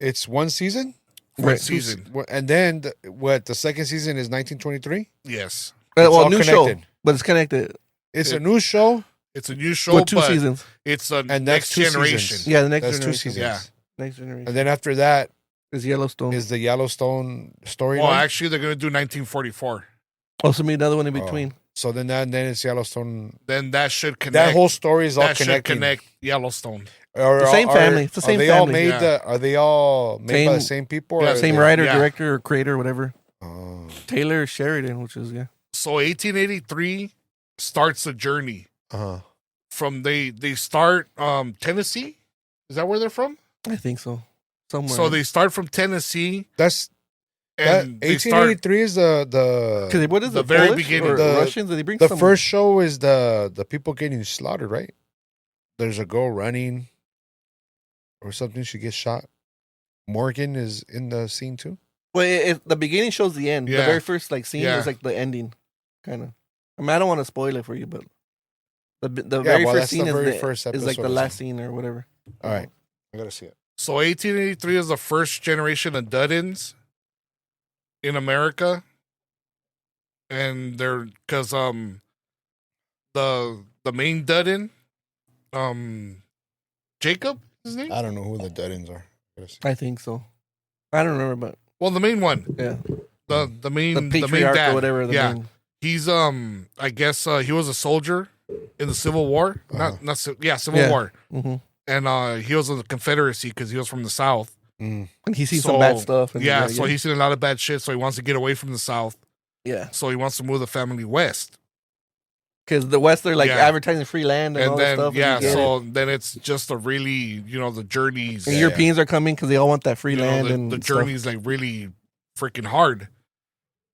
It's one season. First Right. season. And then the second season is 1923. Yes. It's Well, all new show, connected. but it's connected It's a new show, It's a new show, with 2 but seasons. it's a and next that's 2 generation. seasons. Yeah, the next That's 2 generation. seasons. Yeah. Next generation And then after that is Yellowstone. is the Yellowstone story. Well, actually, they're going to do 1944. Also, me another one in Oh. between. So then it's Yellowstone. Then that should connect. That whole story is all that should connected. connect Yellowstone. The same family. It's the same are they all family. made? Yeah. Are they all made by the Same- same people? Yeah, or are Same they- writer, yeah. director, or creator, whatever. Oh. Taylor Sheridan, which is So 1883 starts the journey Uh-huh. from they start Tennessee. Is that where they're from? I think so. Somewhere. So they start from Tennessee That's and that. they start 1883 is the because what is the it? very Polish beginning, or the- Russians? Did they bring the some? first show is the people getting slaughtered, right? There's a girl running or something. She gets shot. Morgan is in the scene too. Well, the beginning shows the end. The Yeah. very first scene Yeah. is like the ending, kind of. I mean, I don't want to spoil it for you, but the very first that's scene the very is first is like episode the or last something. scene or whatever. All right, I gotta see it. So 1883 is the first generation of Duddins in America, and they're because the main Duddin, Jacob, his name. I don't know who the Duddins are. Gotta see. I think so. I don't remember, but Well, the main one, yeah, the main the patriarch dad, or whatever. yeah, Main, he's I guess he was a soldier in the Civil War, Civil Yeah. War, hmm and he was in the Confederacy because he was from the South. Mm. and he's seen some bad So, stuff. And Yeah, so he's seen a lot of bad shit. So he wants to get away from the South. yeah, So he wants to move the family west. because the West they're like Yeah. advertising free land and all And then that stuff. yeah, and you get so it. then it's just a really the journeys. And Yeah. Europeans are coming because they all want that free you know, land the, and the stuff. journey's like really freaking hard.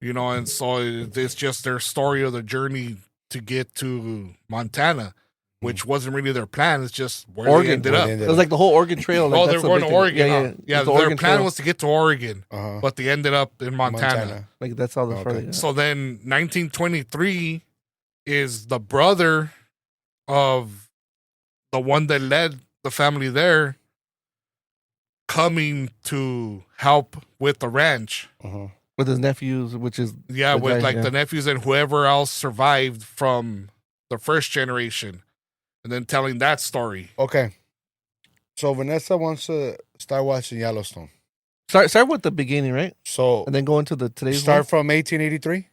And so it's just their story of the journey to get to Montana, which wasn't really their plan. It's just where Oregon. they ended Where up. they It was like the whole Oregon Trail. Like, Oh, that's they were the going big to thing. Oregon. Yeah, huh? Yeah, It's the their Oregon plan Trail. was to get to Oregon, Uh-huh. but they ended up in Montana. Like that's all the Okay. further. So then 1923 is the brother of the one that led the family there coming to help with the ranch. Uh-huh. With his nephews, which is Yeah, The with guys, like yeah. the nephews and whoever else survived from the first generation. And then telling that story. Okay. So Vanessa wants to start watching Yellowstone. start with the beginning, right? So And then go into the today's start one. from 1883.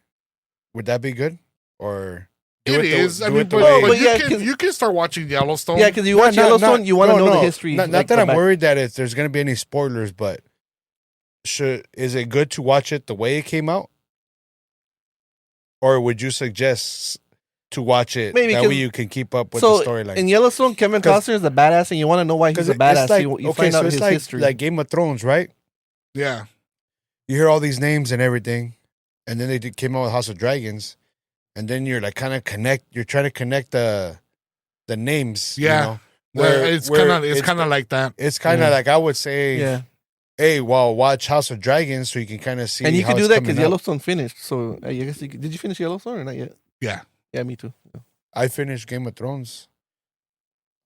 Would that be good? Or It is. I mean, the but, way- but yeah, you can start watching Yellowstone. Yeah, because you watch Yellowstone, you want to know the history. Not like, that the I'm back- worried that there's going to be any spoilers, but is it good to watch it the way it came out, or would you suggest to watch it Maybe that 'cause- way you can keep up with So the storyline? in Yellowstone, Kevin 'Cause- Costner is a badass, and you want to know why he's a badass. it's like, you find out it's his like, history. like Game of Thrones, right? Yeah. You hear all these names and everything, and then came out with House of Dragons, and then you're like you're trying to connect the names. Yeah. You know? Well, it's kind of like that. It's kind of Yeah. like I would say, yeah, hey, well, watch House of Dragons so you can kind of see. and you how can do it's that coming because up. Yellowstone finished. So I guess did you finish Yellowstone or not yet? Yeah. Yeah, me too. I finished Game of Thrones.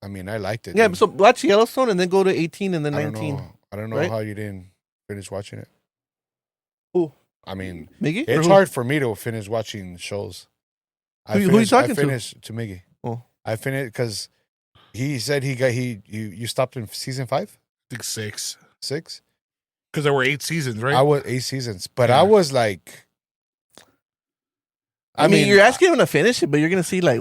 I mean, I liked it. Yeah, dude. so watch Yellowstone and then go to 18 and then I don't 19. know. I don't know right? how you didn't finish watching it. Who? I mean, Miggy? Or it's who? hard for me to finish watching shows. Who you talking I to? finished to Miggy. Oh. I finished because he said you stopped in season 5, I think 6. 6. Because there were 8 seasons, right? I was 8 seasons, but Yeah. I was like, I mean, you're asking him to finish it, but you're gonna see like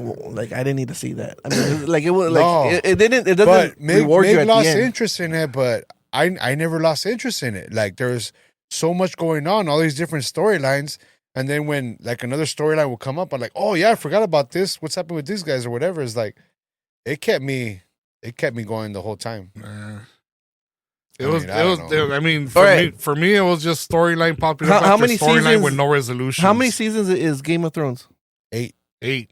I didn't need to see that. I mean, like it was like No. it didn't. It doesn't but Meg reward you at lost the end. interest in it, but I never lost interest in it. Like there's so much going on, all these different storylines, and then when like another storyline will come up, I'm like, oh yeah, I forgot about this. What's happening with these guys or whatever? It's like it kept me going the whole time. It was. I don't know. I mean, Alright. for me, it was just storyline popping How- up how after many storyline seasons- with no resolution. How many seasons is Game of Thrones? 8. 8.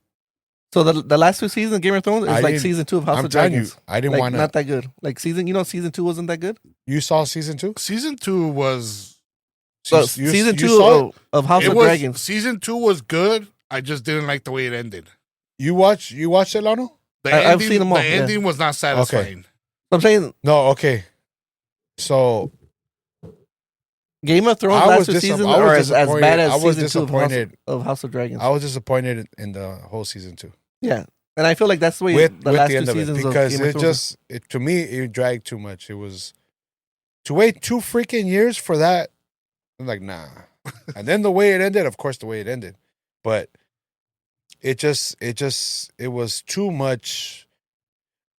So the last 2 seasons of Game of Thrones is I like didn't- season 2 of House I'm of telling you, Dragons. I didn't Like, want not to. that good. Like season 2 wasn't that good. You saw season 2? Season 2 was. So You- season you 2 saw it? of House It of was Dragons. season 2 was good. I just didn't like the way it ended. You watched it, Lano? The I've ending, seen them all, The yeah. ending was not satisfying. I'm saying No, okay. So Game of Thrones I last was 2 seasons I was are as disappointed. bad as I was season 2 disappointed. of House of Dragons. I was disappointed in the whole season 2 Yeah, and I feel like that's the way with the last 2 end of it seasons because of Game of it Thrones. just to me it dragged too much. It was to wait 2 freaking years for that. I'm like, nah. And then the way it ended, of course, the way it ended, but it was too much.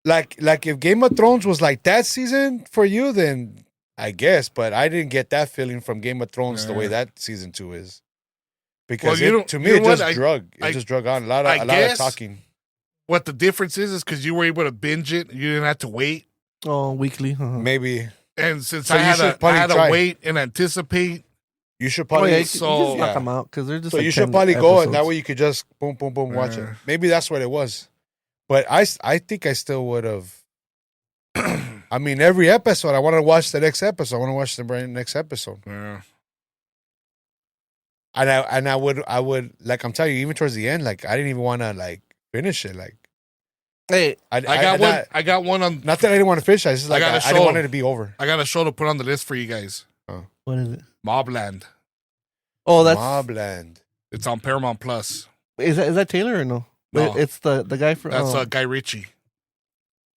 Like if Game of Thrones was like that season for you, then I guess. But I didn't get that feeling from Game of Thrones the way Yeah. that season 2 is. Because Well, to me, you it know what? just drug on a lot I of guess- talking. What the difference is because you were able to binge it. You didn't have to wait. Oh, weekly. Maybe And since So I you had, should to, probably I had try. to wait and anticipate. you should Oh, probably. yeah, you so- can just knock yeah. them out because they're just. So like you should 10 probably go, and that episodes. way you could just boom, boom, boom, watch it. Uh. Maybe that's what it was. But I think I still would have. I mean, every episode, I want to watch the next episode. I want to watch the next episode. Yeah. I would like I'm telling you, even towards the end, like I didn't even want to like finish it. Like, Hey, I got one. I got one on. Not that I didn't want to finish. I just like I didn't want it to be over. I got a show to put on the list for you guys. what is it? Mobland. Oh, that's Mobland. It's on Paramount Plus. Is that Taylor or no? No. It's the guy from. That's Guy Ritchie,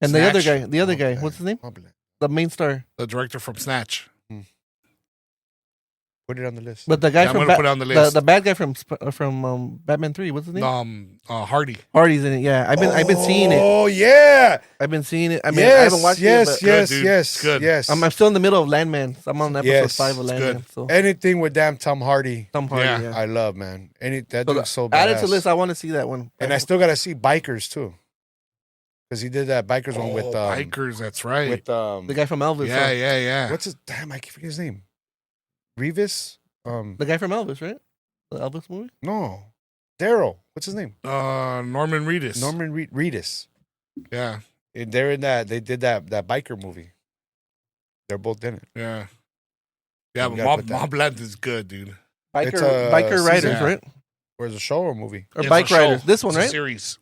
and Snatch. the other guy. What's his name? Mobland. The main star. the director from Snatch. Put it on the list. But the guy I'm from gonna put it on the list. the bad guy from Batman 3. What's his name? Hardy. Hardy's in it. Yeah, I've been seeing it. Oh yeah, I've been seeing it. I mean, I haven't watched it. But Good. I'm still in the middle of Landman. So I'm on episode 5 of Landman. good. So anything with damn Tom Hardy, Yeah. I love, man. That So dude's so badass. add it to the list. I want to see that one. And I still gotta see Bikers too, because he did that Bikers one with Bikers. That's right. with the guy from Elvis. yeah. what's his I forget his name. Revis. The guy from Elvis, right? The Elvis movie. No, Daryl. What's his name? Norman Reedus. Norman Reedus. Yeah. They're in that. They did that biker movie. They're both in it. Yeah. Yeah, We but gotta put that. Mobland is good, dude. It's Biker a Riders, season. right? Or is it a show or a movie? Or It's Bike a show. Riders. This one, It's a right? series.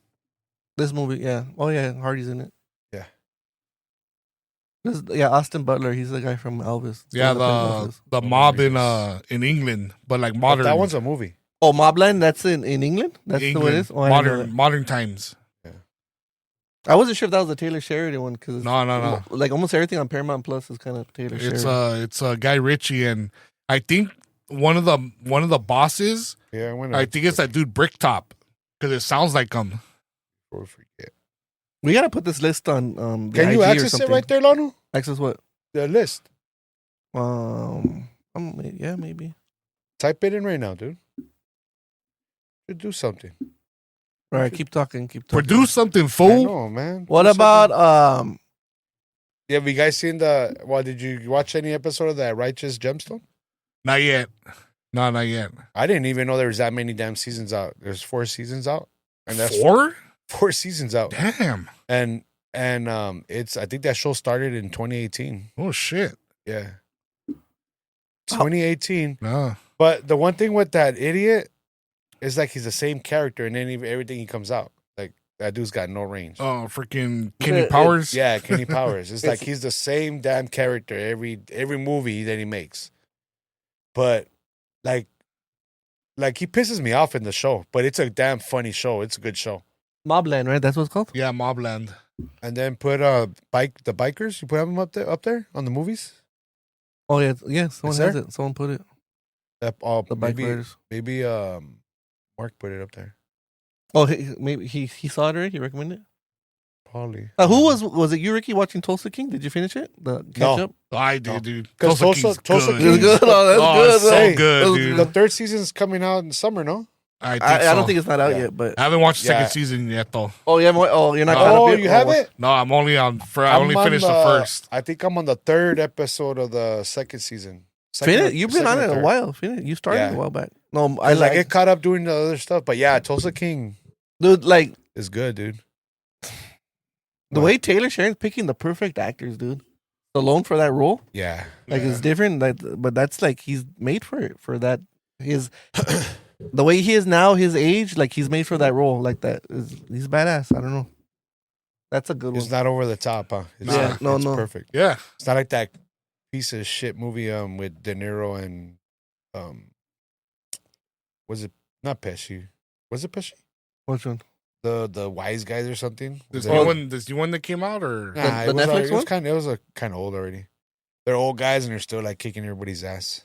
This movie, yeah. Oh yeah, Hardy's in it. Yeah. Austin Butler. He's the guy from Elvis. Yeah, the mob in England, but like modern. But that one's a movie. Oh, Mobland. That's in England. That's the way it is. Oh, I didn't know that. modern times. I wasn't sure if that was a Taylor Sheridan one because No. like almost everything on Paramount Plus is kind of Taylor It's Sheridan. it's Guy Ritchie, and I think one of the bosses. Yeah, I think it's that dude Bricktop because it sounds like him. Before we forget. We gotta put this list on. The Can you IG or access it something. right there, Lanu? Access what? The list. Yeah, maybe. Type it in right now, dude. Should do something. All right, keep talking. Produce something, I fool. know, man. What Do about something. Yeah, have you guys seen did you watch any episode of that Righteous Gemstone? Not yet. No, not yet. I didn't even know there was that many damn seasons out. There's 4 seasons out. And that's 4? 4 seasons out. Damn. And it's I think that show started in 2018. Oh shit. Yeah. 2018. No. But the one thing with that idiot is like he's the same character in everything he comes out. Like that dude's got no range. Oh, freaking Kenny Powers. Yeah, Kenny Powers. It's like he's the same damn character every movie that he makes. But like he pisses me off in the show, but it's a damn funny show. It's a good show. Mobland, right? That's what it's called. Yeah, Mobland. And then put the bikers. You put them up there on the movies. Oh yeah, someone It's has there? it. Someone put it. The Bike Riders. maybe Mark put it up there. Oh, maybe he saw it already. He recommended it. Probably. Who was it? You, Ricky, watching Tulsa King? Did you finish it? The catch No. up. I did, dude. Because Tulsa It was King- good. Oh, that's good. it's so man. good, That was dude. The 3rd season's coming out in summer, no? I think I so. don't think it's not out Yeah. yet, but I haven't watched the Yeah. second season yet, though. oh yeah, you're not. Oh, caught up yet? You haven't? No, I'm only on. I I'm only on finished the first. I think I'm on the 3rd episode of the 2nd season. Finish. You've been on second it or a third. while. Finish. You started Yeah. a while back. No, I I like get caught up doing the other stuff, but yeah, Tulsa King dude. Like is good, dude. the What? way Taylor Sheridan's picking the perfect actors, dude. Alone for that role, Yeah, like Yeah. it's different. But that's like he's made for it. For that, his the way he is now, his age, like he's made for that role. Like that he's badass. I don't know. That's a good it's one. not over the top, huh? It's Yeah, no, it's no. perfect. Yeah. It's not like that piece of shit movie with De Niro and was it not Pesci? Was it Pesci? Which one? The Wise Guys or something? This Was new it- one. This new one that came out, or Nah, The it was Netflix it was one? kind of old already. They're old guys and they're still like kicking everybody's ass.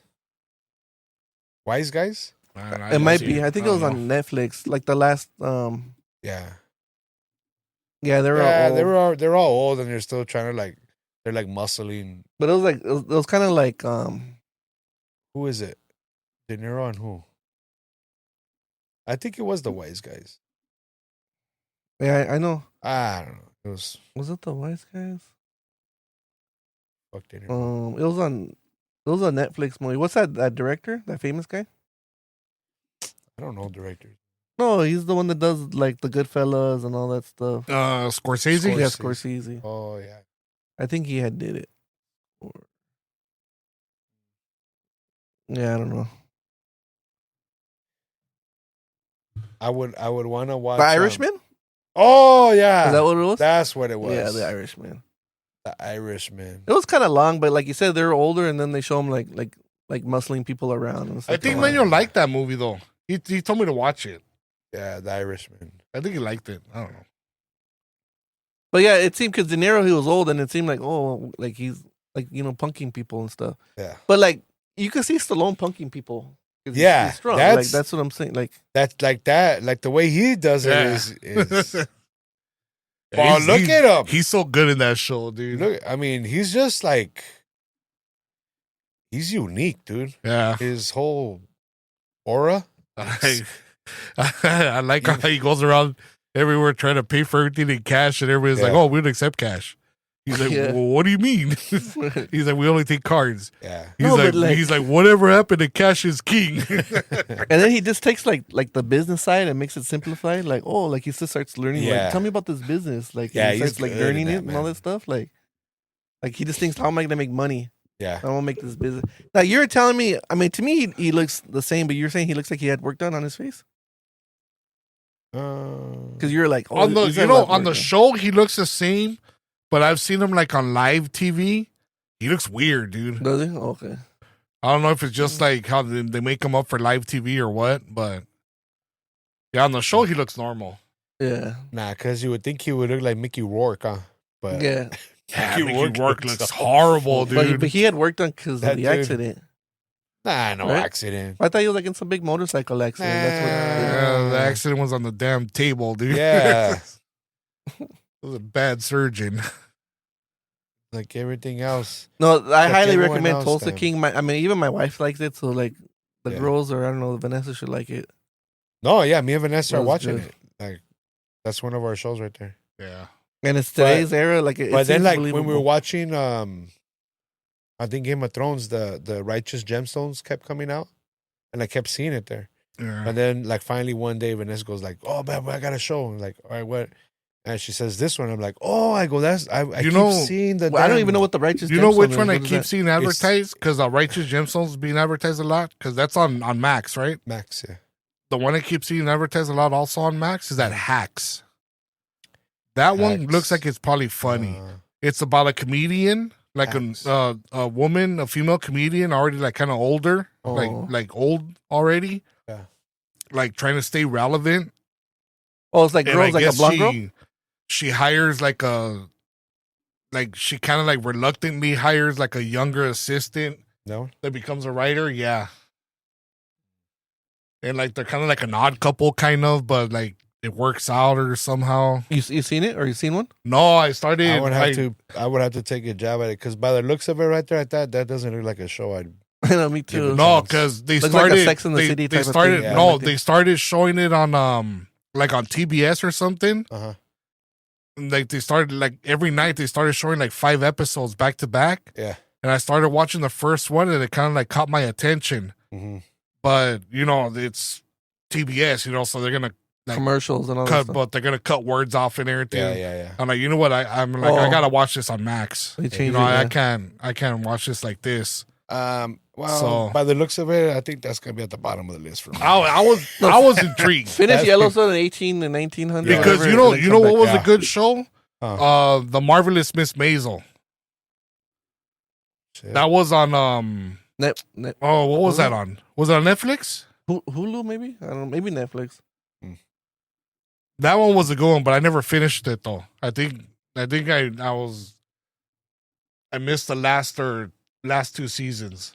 Wise Guys? I It don't might see be. I think it was don't on Netflix. Like the last. Yeah. Yeah, they were. Yeah, old. they're all old and they're still trying to like they're like muscling. But it was like it was kind of like Who is it? De Niro and who? I think it was the Wise Guys. yeah, I know. I don't know. It was it the Wise Guys? fuck De Niro. It was a Netflix movie. What's that director? That famous guy? I don't know directors. No, he's the one that does like the Goodfellas and all that stuff. Scorsese. Yeah, Scorsese. Scorsese. Oh yeah. I think he had did it. Yeah, I don't know. I would want to watch The Irishman? Oh yeah, Is that what it was? that's what it was. Yeah, The Irishman. The Irishman. It was kind of long, but like you said, they were older, and then they show them like muscling people around. And I think Manuel liked that movie though. He told me to watch it. Yeah, The Irishman. I think he liked it. I don't know. But yeah, it seemed because De Niro, he was old, and it seemed like like he's like punking people and stuff. Yeah, but like you could see Stallone punking people. Yeah, he's strong. Like that's what I'm saying. Like that's like that. Like the way he does it is Well, He's- look he's- at him. He's so good in that show, dude. Look, I mean, he's just like he's unique, dude. Yeah. His whole aura. I like how he goes around everywhere trying to pay for everything in cash, and everybody's like, Yeah. "Oh, we don't accept cash." He's like, Yeah. "Well, what do you mean?" He's like, "We only take cards." Yeah. He's No, like, but, like- he's like, "Whatever happened to cash is king." and then he just takes like the business side and makes it simplified. Like like he just starts learning. Yeah. Like, tell me about this business. Like Yeah, he he's starts like good learning at it that, and all man. that stuff. Like he just thinks, how am I gonna make money? Yeah. I want to make this business. Now you were telling me. I mean, to me, he looks the same, but you're saying he looks like he had work done on his face because you're like, on the he's had a lot of on work the done. show, he looks the same, but I've seen him like on live TV. He looks weird, dude. Does he? Okay. I don't know if it's just like how they make him up for live TV or what, but yeah, on the show he looks normal. Yeah. Nah, because you would think he would look like Mickey Rourke, huh? But Yeah. Yeah, Mickey Mickey Rourke looks looks awful. horrible, dude. But he had work done because of That the dude. accident. nah, no Right? accident. I thought he was like in some big motorcycle accident. That's what. Yeah, the accident was on the damn table, dude. Yeah. It was a bad surgeon. Like everything else. No, I Like highly everyone recommend else, Tulsa then. King. I mean, even my wife likes it, so like the Yeah. girls or I don't know, Vanessa should like it. No, yeah, me and Vanessa That are was watching good. it. Like that's one of our shows right there. Yeah. And it's today's era, like it. But then, seems like when we were believable. watching, I think Game of Thrones, the Righteous Gemstones kept coming out, and I kept seeing it there. Yeah. And then, like finally one day, Vanessa goes like, "Oh, man, I got a show." I'm like, "All right, what?" And she says this one. I'm like, "Oh," I go, "That's I You keep know- seeing the." Well, I don't damn- even know what the righteous. You know Gemstone which is. one I What is keep that? seeing advertised? Because Righteous Gemstones is being advertised a lot. Because that's on Max, right? Max. Yeah. The one I keep seeing advertised a lot also on Max is that Hacks. That one Hacks. looks like it's probably funny. It's about a comedian, like Hacks. a woman, a female comedian, already like kind of older, Oh. like old already. Yeah. Like trying to stay relevant. Oh, it's like And girls, I like a guess blonde girl. she hires like she kind of like reluctantly hires like a younger assistant No. that becomes a writer. Yeah. And like they're kind of like an odd couple, kind of, but like it works out or somehow. You seen it or you seen one? No, I started. I would have to take a jab at it because by the looks of it right there, that doesn't look like a show. I know, me too. No, because they Looks like a started. Sex and the they, City they type of started. thing. Yeah. No, Like they started showing it on like on TBS or something. Uh huh. And, like they started like every night they started showing like 5 episodes back to back. Yeah. And I started watching the first one and it kind of like caught my attention. Mm-hmm. But it's TBS, so they're gonna like Commercials and all that cut, stuff. but they're gonna cut words off and everything. Yeah. I'm like, you know what? I'm like, I Oh. gotta watch this on Max. They You changed know, it, I can't watch this like this. Well, So- by the looks of it, I think that's gonna be at the bottom of the list for me. I was intrigued Finish That's- Yellowstone in 18 and 1900. because whatever, you know and then come what back. was Yeah. a good show? The Marvelous Miss Maisel. Shit. That was on Net, what was Was that it? on? Was it on Netflix? Hulu maybe? I don't know. Maybe Netflix. That one was a good one, but I never finished it though. I think I missed the last 2 seasons.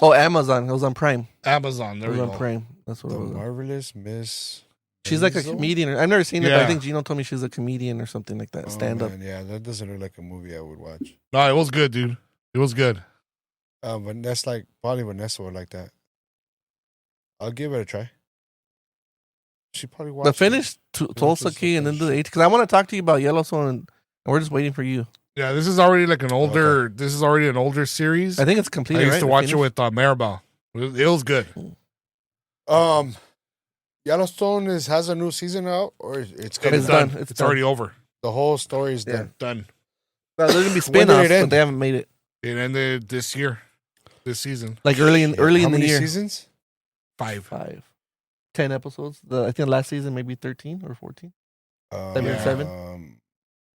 Oh, Amazon. It was on Prime. Amazon. It There was we on go. Prime. That's what The it was. on. Marvelous Miss. She's like a Maisel? comedian. I've never seen it, but I Yeah. think Gino told me she's a comedian or something like that. Oh, Stand up. man, yeah, that doesn't look like a movie I would watch. No, it was good, dude. It was good. But that's like probably Vanessa would like that. I'll give it a try. She probably watched The it. finish Tulsa just Key and then finish. do the 8 because I want to talk to you about Yellowstone and we're just waiting for you. Yeah, this is already like an older. This is already an older series. I think it's I completed. used right? to The watch it finish? with Maribel. It was good. Yellowstone has a new season out, or it's coming. It's out? done. It's done. already over. The whole story is Yeah. done. Done. Well, there's gonna be When did spin-offs, it but end? they haven't made it. It ended this year, this season. Like early in How the many year. seasons? 5. 5. 10 episodes. I think last season maybe 13 or 14. 7.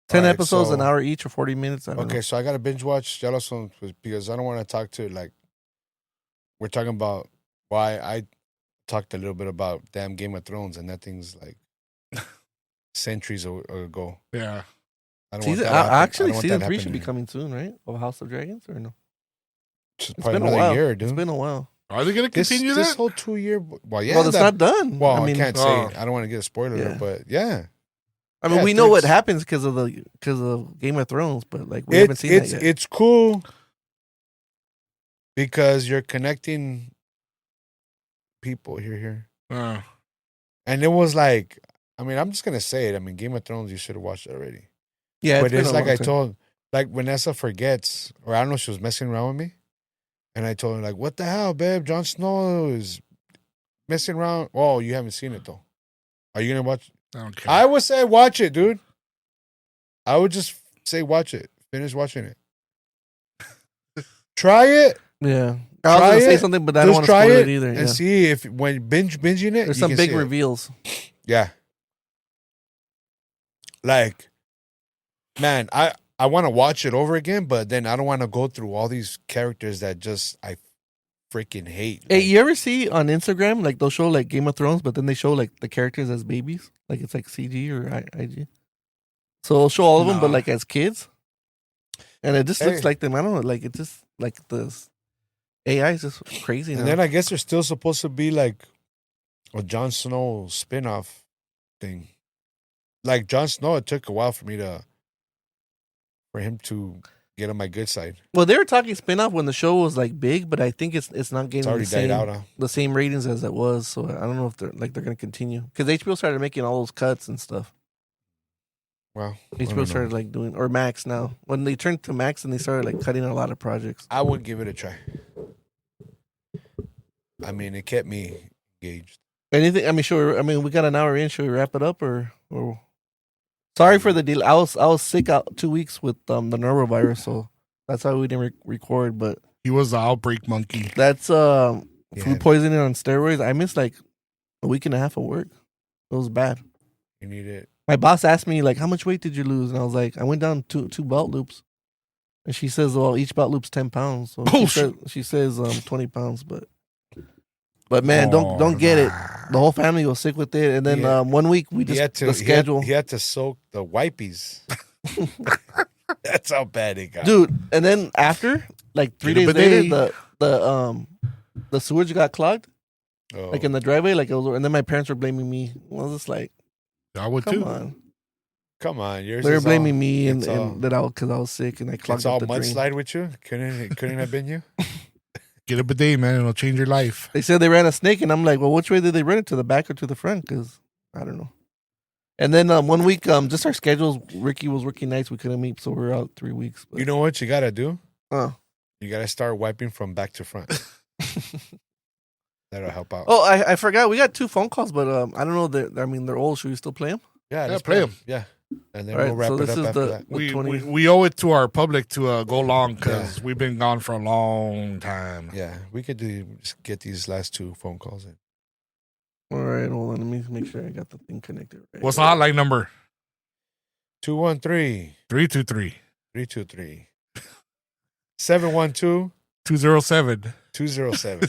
10 Alright, episodes, an so- hour each, or 40 minutes. I don't know. Okay, so I got to binge watch Yellowstone because I don't want to talk to like. We're talking about why I talked a little bit about damn Game of Thrones, and that thing's like centuries ago. Yeah. I don't Season, want that to happen. actually, I don't want season that 3 to should be happen coming soon, right? Of House of Dragons, or no? It's It's probably been a another while. year, It's dude. been a while. Are they going to continue This that? whole 2 year. Well, yeah. Well, it's not done. Well, I mean, can't say. Oh. I don't want to get a spoiler, Yeah. but yeah. I mean, Yeah, we know what it's- happens because of Game of Thrones, but like we haven't seen that yet. It's cool because you're connecting people here. And it was like, I mean, I'm just gonna say it. I mean, Game of Thrones, you should have watched it already. Yeah, But been it's a like long I time. told, like Vanessa forgets, or I don't know, she was messing around with me, and I told her like, "What the hell, babe? Jon Snow is messing around." Oh, you haven't seen it though. Are you gonna watch? I don't care. I would say watch it, dude. I would just say watch it. Finish watching it. Try it. Yeah, I was Try gonna say it. something, but I don't Just want to try spoil it it either. and Yeah. see if when binging it, There's you some can big see it. reveals. Yeah. Like, man, I want to watch it over again, but then I don't want to go through all these characters that just I freaking hate. Hey, Like, you ever see on Instagram like they'll show like Game of Thrones, but then they show like the characters as babies, like it's like CG or IG. So it'll show all of them, but Nah. like as kids, and it just looks Hey. like them. I don't know, like it just like the AI is just crazy and now. then I guess there's still supposed to be like a Jon Snow spin-off thing. Like Jon Snow, it took a while for him to get on my good side. Well, they were talking spin-off when the show was like big, but I think it's not It's getting already the same, died out, huh? the same ratings as it was. So I don't know if they're going to continue because HBO started making all those cuts and stuff. Well, I HBO don't know. started like doing, or Max now. When they turned to Max and they started like cutting a lot of projects. I would give it a try. I mean, it kept me engaged. Anything? I mean, sure. I mean, we got an hour in. Should we wrap it up or? Sorry for the delay. I was sick out 2 weeks with the norovirus, so that's why we didn't record. But He was the outbreak monkey. that's Yeah. food poisoning on steroids. I missed like a week and a half of work. It was bad. You need it. My boss asked me like, "How much weight did you lose?" And I was like, "I went down two belt loops." And she says, "Well, each belt loop's 10 pounds." So Oh, she says 20 pounds, but man, don't get it. The whole family was sick with it, and then Yeah. 1 week we He just had to the schedule, He had to soak the wipies. That's how bad it got. dude. And then after like 3 Get a days later, bidet. the sewage got clogged, Oh. like in the driveway, like it was, and then my parents were blaming me. I was just like, I would "Come too. on!" Come on, yours. They were is blaming all, me it's all- and that because I was sick and I clogged It's all up the drain. mudslide with you. Couldn't have been you. Get a bidet, man. It'll change your life. They said they ran a snake, and I'm like, well, which way did they run it? To the back or to the front? Because I don't know. And then 1 week, just our schedules. Ricky was working nights. We couldn't meet, so we were out 3 weeks. But, You know what you gotta do? You gotta start wiping from back to front. That'll help out. Oh, I forgot. We got 2 phone calls, but I don't know. I mean, they're old. Should we still play them? yeah, let's play 'em. Yeah, and then All right, we'll wrap so it this up is after the- that. With 20. We owe it to our public to go long because we've been gone for a long time. Yeah, we could just get these last 2 phone calls in. All right, hold on. Let me make sure I got the thing connected. Right. What's the hotline number? 213 323 323 712 207. 207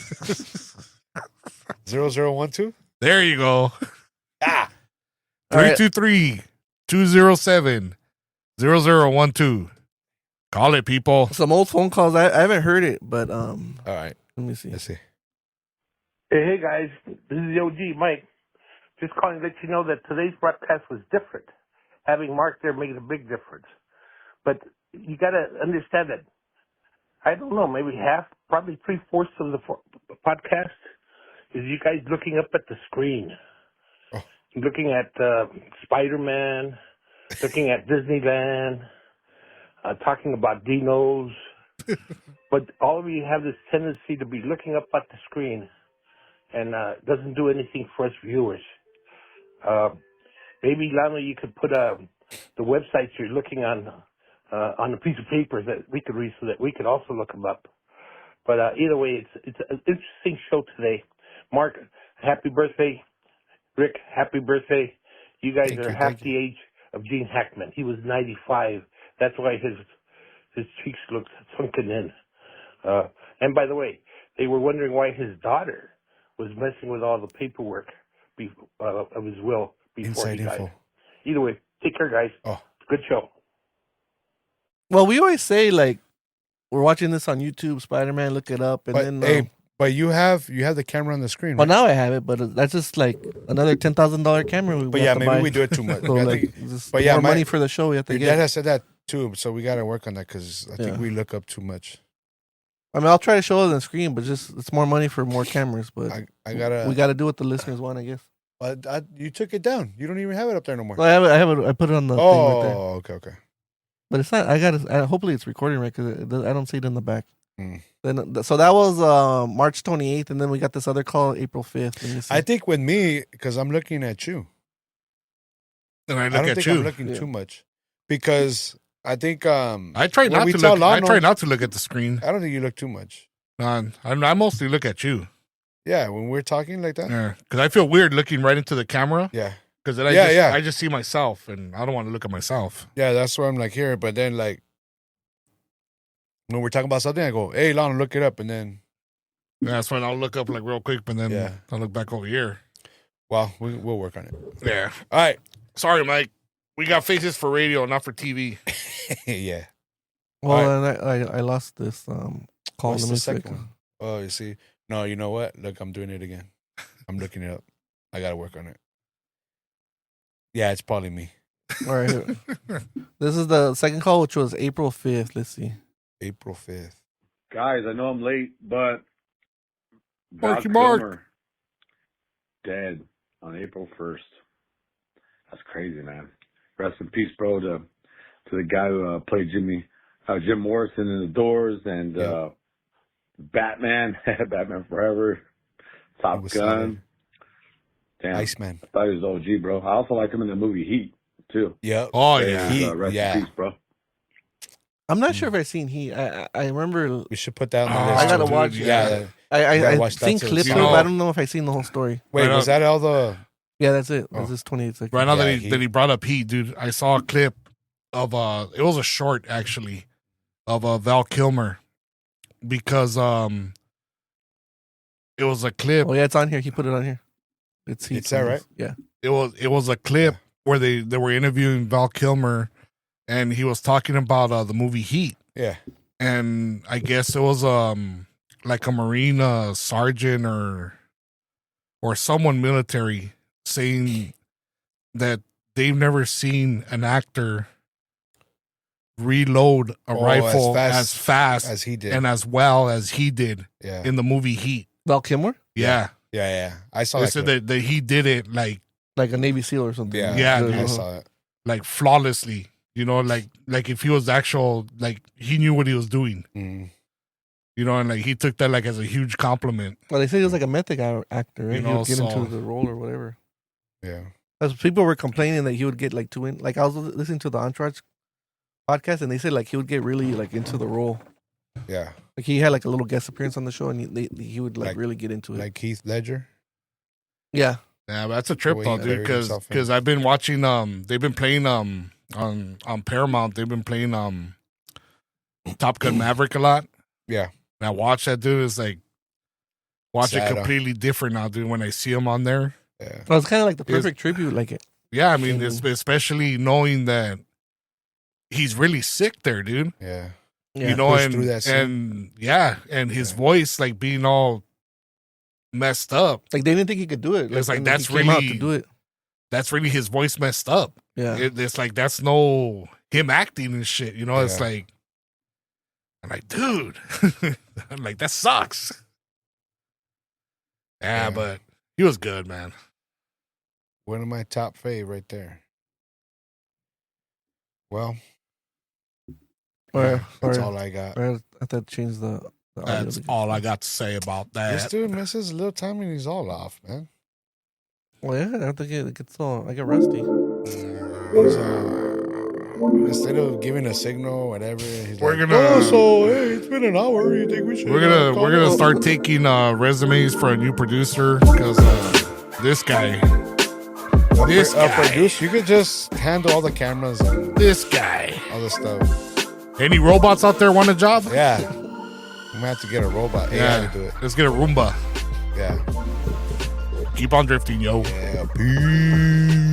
0012. There you go. Ah, All right. 323 207 0012. Call it, people. Some old phone calls. I haven't heard it, but all right. let me see. Let's see. Hey guys, this is the OG Mike. Just calling to let you know that today's broadcast was different. Having Mark there made a big difference. But you got to understand that, I don't know, maybe half, probably 3/4 of the podcast is you guys looking up at the screen. Oh. Looking at Spider-Man, looking at Disneyland, talking about dinos. But all of you have this tendency to be looking up at the screen, and doesn't do anything for us viewers. Maybe, Lana, you could put the websites you're looking on a piece of paper that we could read so that we could also look them up. But either way, it's an interesting show today. Mark, happy birthday. Rick, happy birthday. You guys Thank are you, half thank the age of Gene Hackman. He was 95. That's why his cheeks looked sunken in. And by the way, they were wondering why his daughter was messing with all the paperwork of his will before Inside he died. info. Either way, take care, guys. Oh. Good show. Well, we always say like we're watching this on YouTube, Spider-Man. Look it up, and But then. hey, but you have the camera on the screen. Well, Right? now I have it, but that's just like another $10,000 camera. But yeah, have to maybe buy. we do it too much. So I like, think, just but yeah, more money for the show we have to your get. dad has said that too, so we got to work on that because I think Yeah. we look up too much. I mean, I'll try to show it on the screen, but just it's more money for more cameras. But I gotta. we got to do what the listeners want, I guess. You took it down. You don't even have it up there no more. Well, I have it. I put it on the thing right there. Oh, okay. But it's not. I got to. Hopefully, it's recording right because I don't see it in the back. Mm. Then so that was March 28th, and then we got this other call April 5th. Let me see. I think with me, because I'm looking at you. And I I look don't at think you. I'm looking too much because I think I try when not we to tell look. I Lano- try not to look at the screen. I don't think you look too much. I mostly look at you. Yeah, when we're talking like that. Yeah, because I feel weird looking right into the camera. Yeah, Because Yeah, I just see myself, and I don't want to look at myself. yeah, that's why I'm like here. But then like when we're talking about something, I go, "Hey, Lana, look it up," and then Yeah, that's when I'll look up like real quick, but then Yeah. I'll look back over here. well, we'll work on it. Yeah. All right. Sorry, Mike. We got faces for radio, not for TV. Yeah. well, and I lost this call. What's Let the me second check. one? Oh, you see. No, you know what? Look, I'm doing it again. I'm looking it up. I gotta work on it. Yeah, it's probably me. All right, here. This is the second call, which was April 5th. Let's see. April 5th. Guys, I know I'm late, but Val Marky Mark. Kilmer dead on April 1st. That's crazy, man. Rest in peace, bro, to the guy who played Jim Morrison in The Doors and Yeah. Batman, Batman Forever, Top He was Gun. solid. Damn, Iceman. I thought he was OG, bro. I also liked him in the movie Heat, too. Yep. Oh, yeah. Heat, Rest yeah. in peace, bro. I'm not sure if I've seen Heat. I remember. We should put that on the Oh, list. I gotta too. watch. Yeah. I gotta watch that seen too. clips You of it, know- but I don't know if I've seen the whole story. Wait, Right was on. that all the? Yeah, that's it. Oh. This is 28 seconds. Right now Yeah, that he brought up Heat, dude, I saw a clip of it was a short actually of Val Kilmer because it was a clip. Oh yeah, it's on here. He put it on here. It's Heat. It's that right? Yeah. It was a clip where they were interviewing Val Kilmer, and he was talking about the movie Heat, Yeah. and I guess it was like a Marine sergeant or someone military saying that they've never seen an actor reload a rifle as fast as he did. and as well as he did yeah. in the movie Heat. Val Kilmer, Yeah, Yeah. I saw they that. said clip. that he did it like like a Navy SEAL or something. Yeah. Yeah, Good. dude. I saw it. like flawlessly. You know, like if he was actual, like he knew what he was doing. Mm. You know, and like he took that like as a huge compliment. Well, they say he was like a method actor, right? You He know, would get so- into the role or whatever. Yeah. As people were complaining that he would get like too in. Like I was listening to the Entourage podcast, and they said like he would get really like into the role. Yeah. Like he had like a little guest appearance on the show, and he would like Like- really get into it. Like Heath Ledger. Yeah, Yeah, but that's a trip way though, he dude. buried himself in. Because I've been watching. They've been playing on Paramount. They've been playing Top Gun Maverick a lot. Yeah. And I watch that, dude. It's like watch Sad, it completely different now, dude. When I see him on there. Yeah. well, it's kind of like the It's- perfect tribute. Like it. Yeah, I mean, Mhm. especially knowing that he's really sick there, dude. Yeah. Yeah. You know, Pushed through that scene. and his Yeah. voice like being all messed up. Like they didn't think he could do it. It's like, and then that's he came out really- to do it. That's really his voice messed up. Yeah, It's like that's no him acting and shit. You know, it's Yeah. like I'm like, dude, I'm like that sucks. Yeah, Yeah. but he was good, man. One of my top fave right there. Well, or that's all I got. or I thought change the audio. That's all I got to say about This that. dude misses a little time and he's all off, man. Well, yeah, I don't think it gets all. I get rusty. He's, instead of giving a signal or whatever, he's We're like, gonna- "Oh, so hey, it's been an hour. You think we should? We're gonna call we're gonna up?" start taking resumes for a new producer because this guy This guy. Produce, you could just handle all the cameras and This guy. all this stuff. Any robots out there want a job? Yeah. We might have to get a robot AI to do it. Let's get a Roomba. Yeah. Keep on drifting, yo. Yeah. Peace.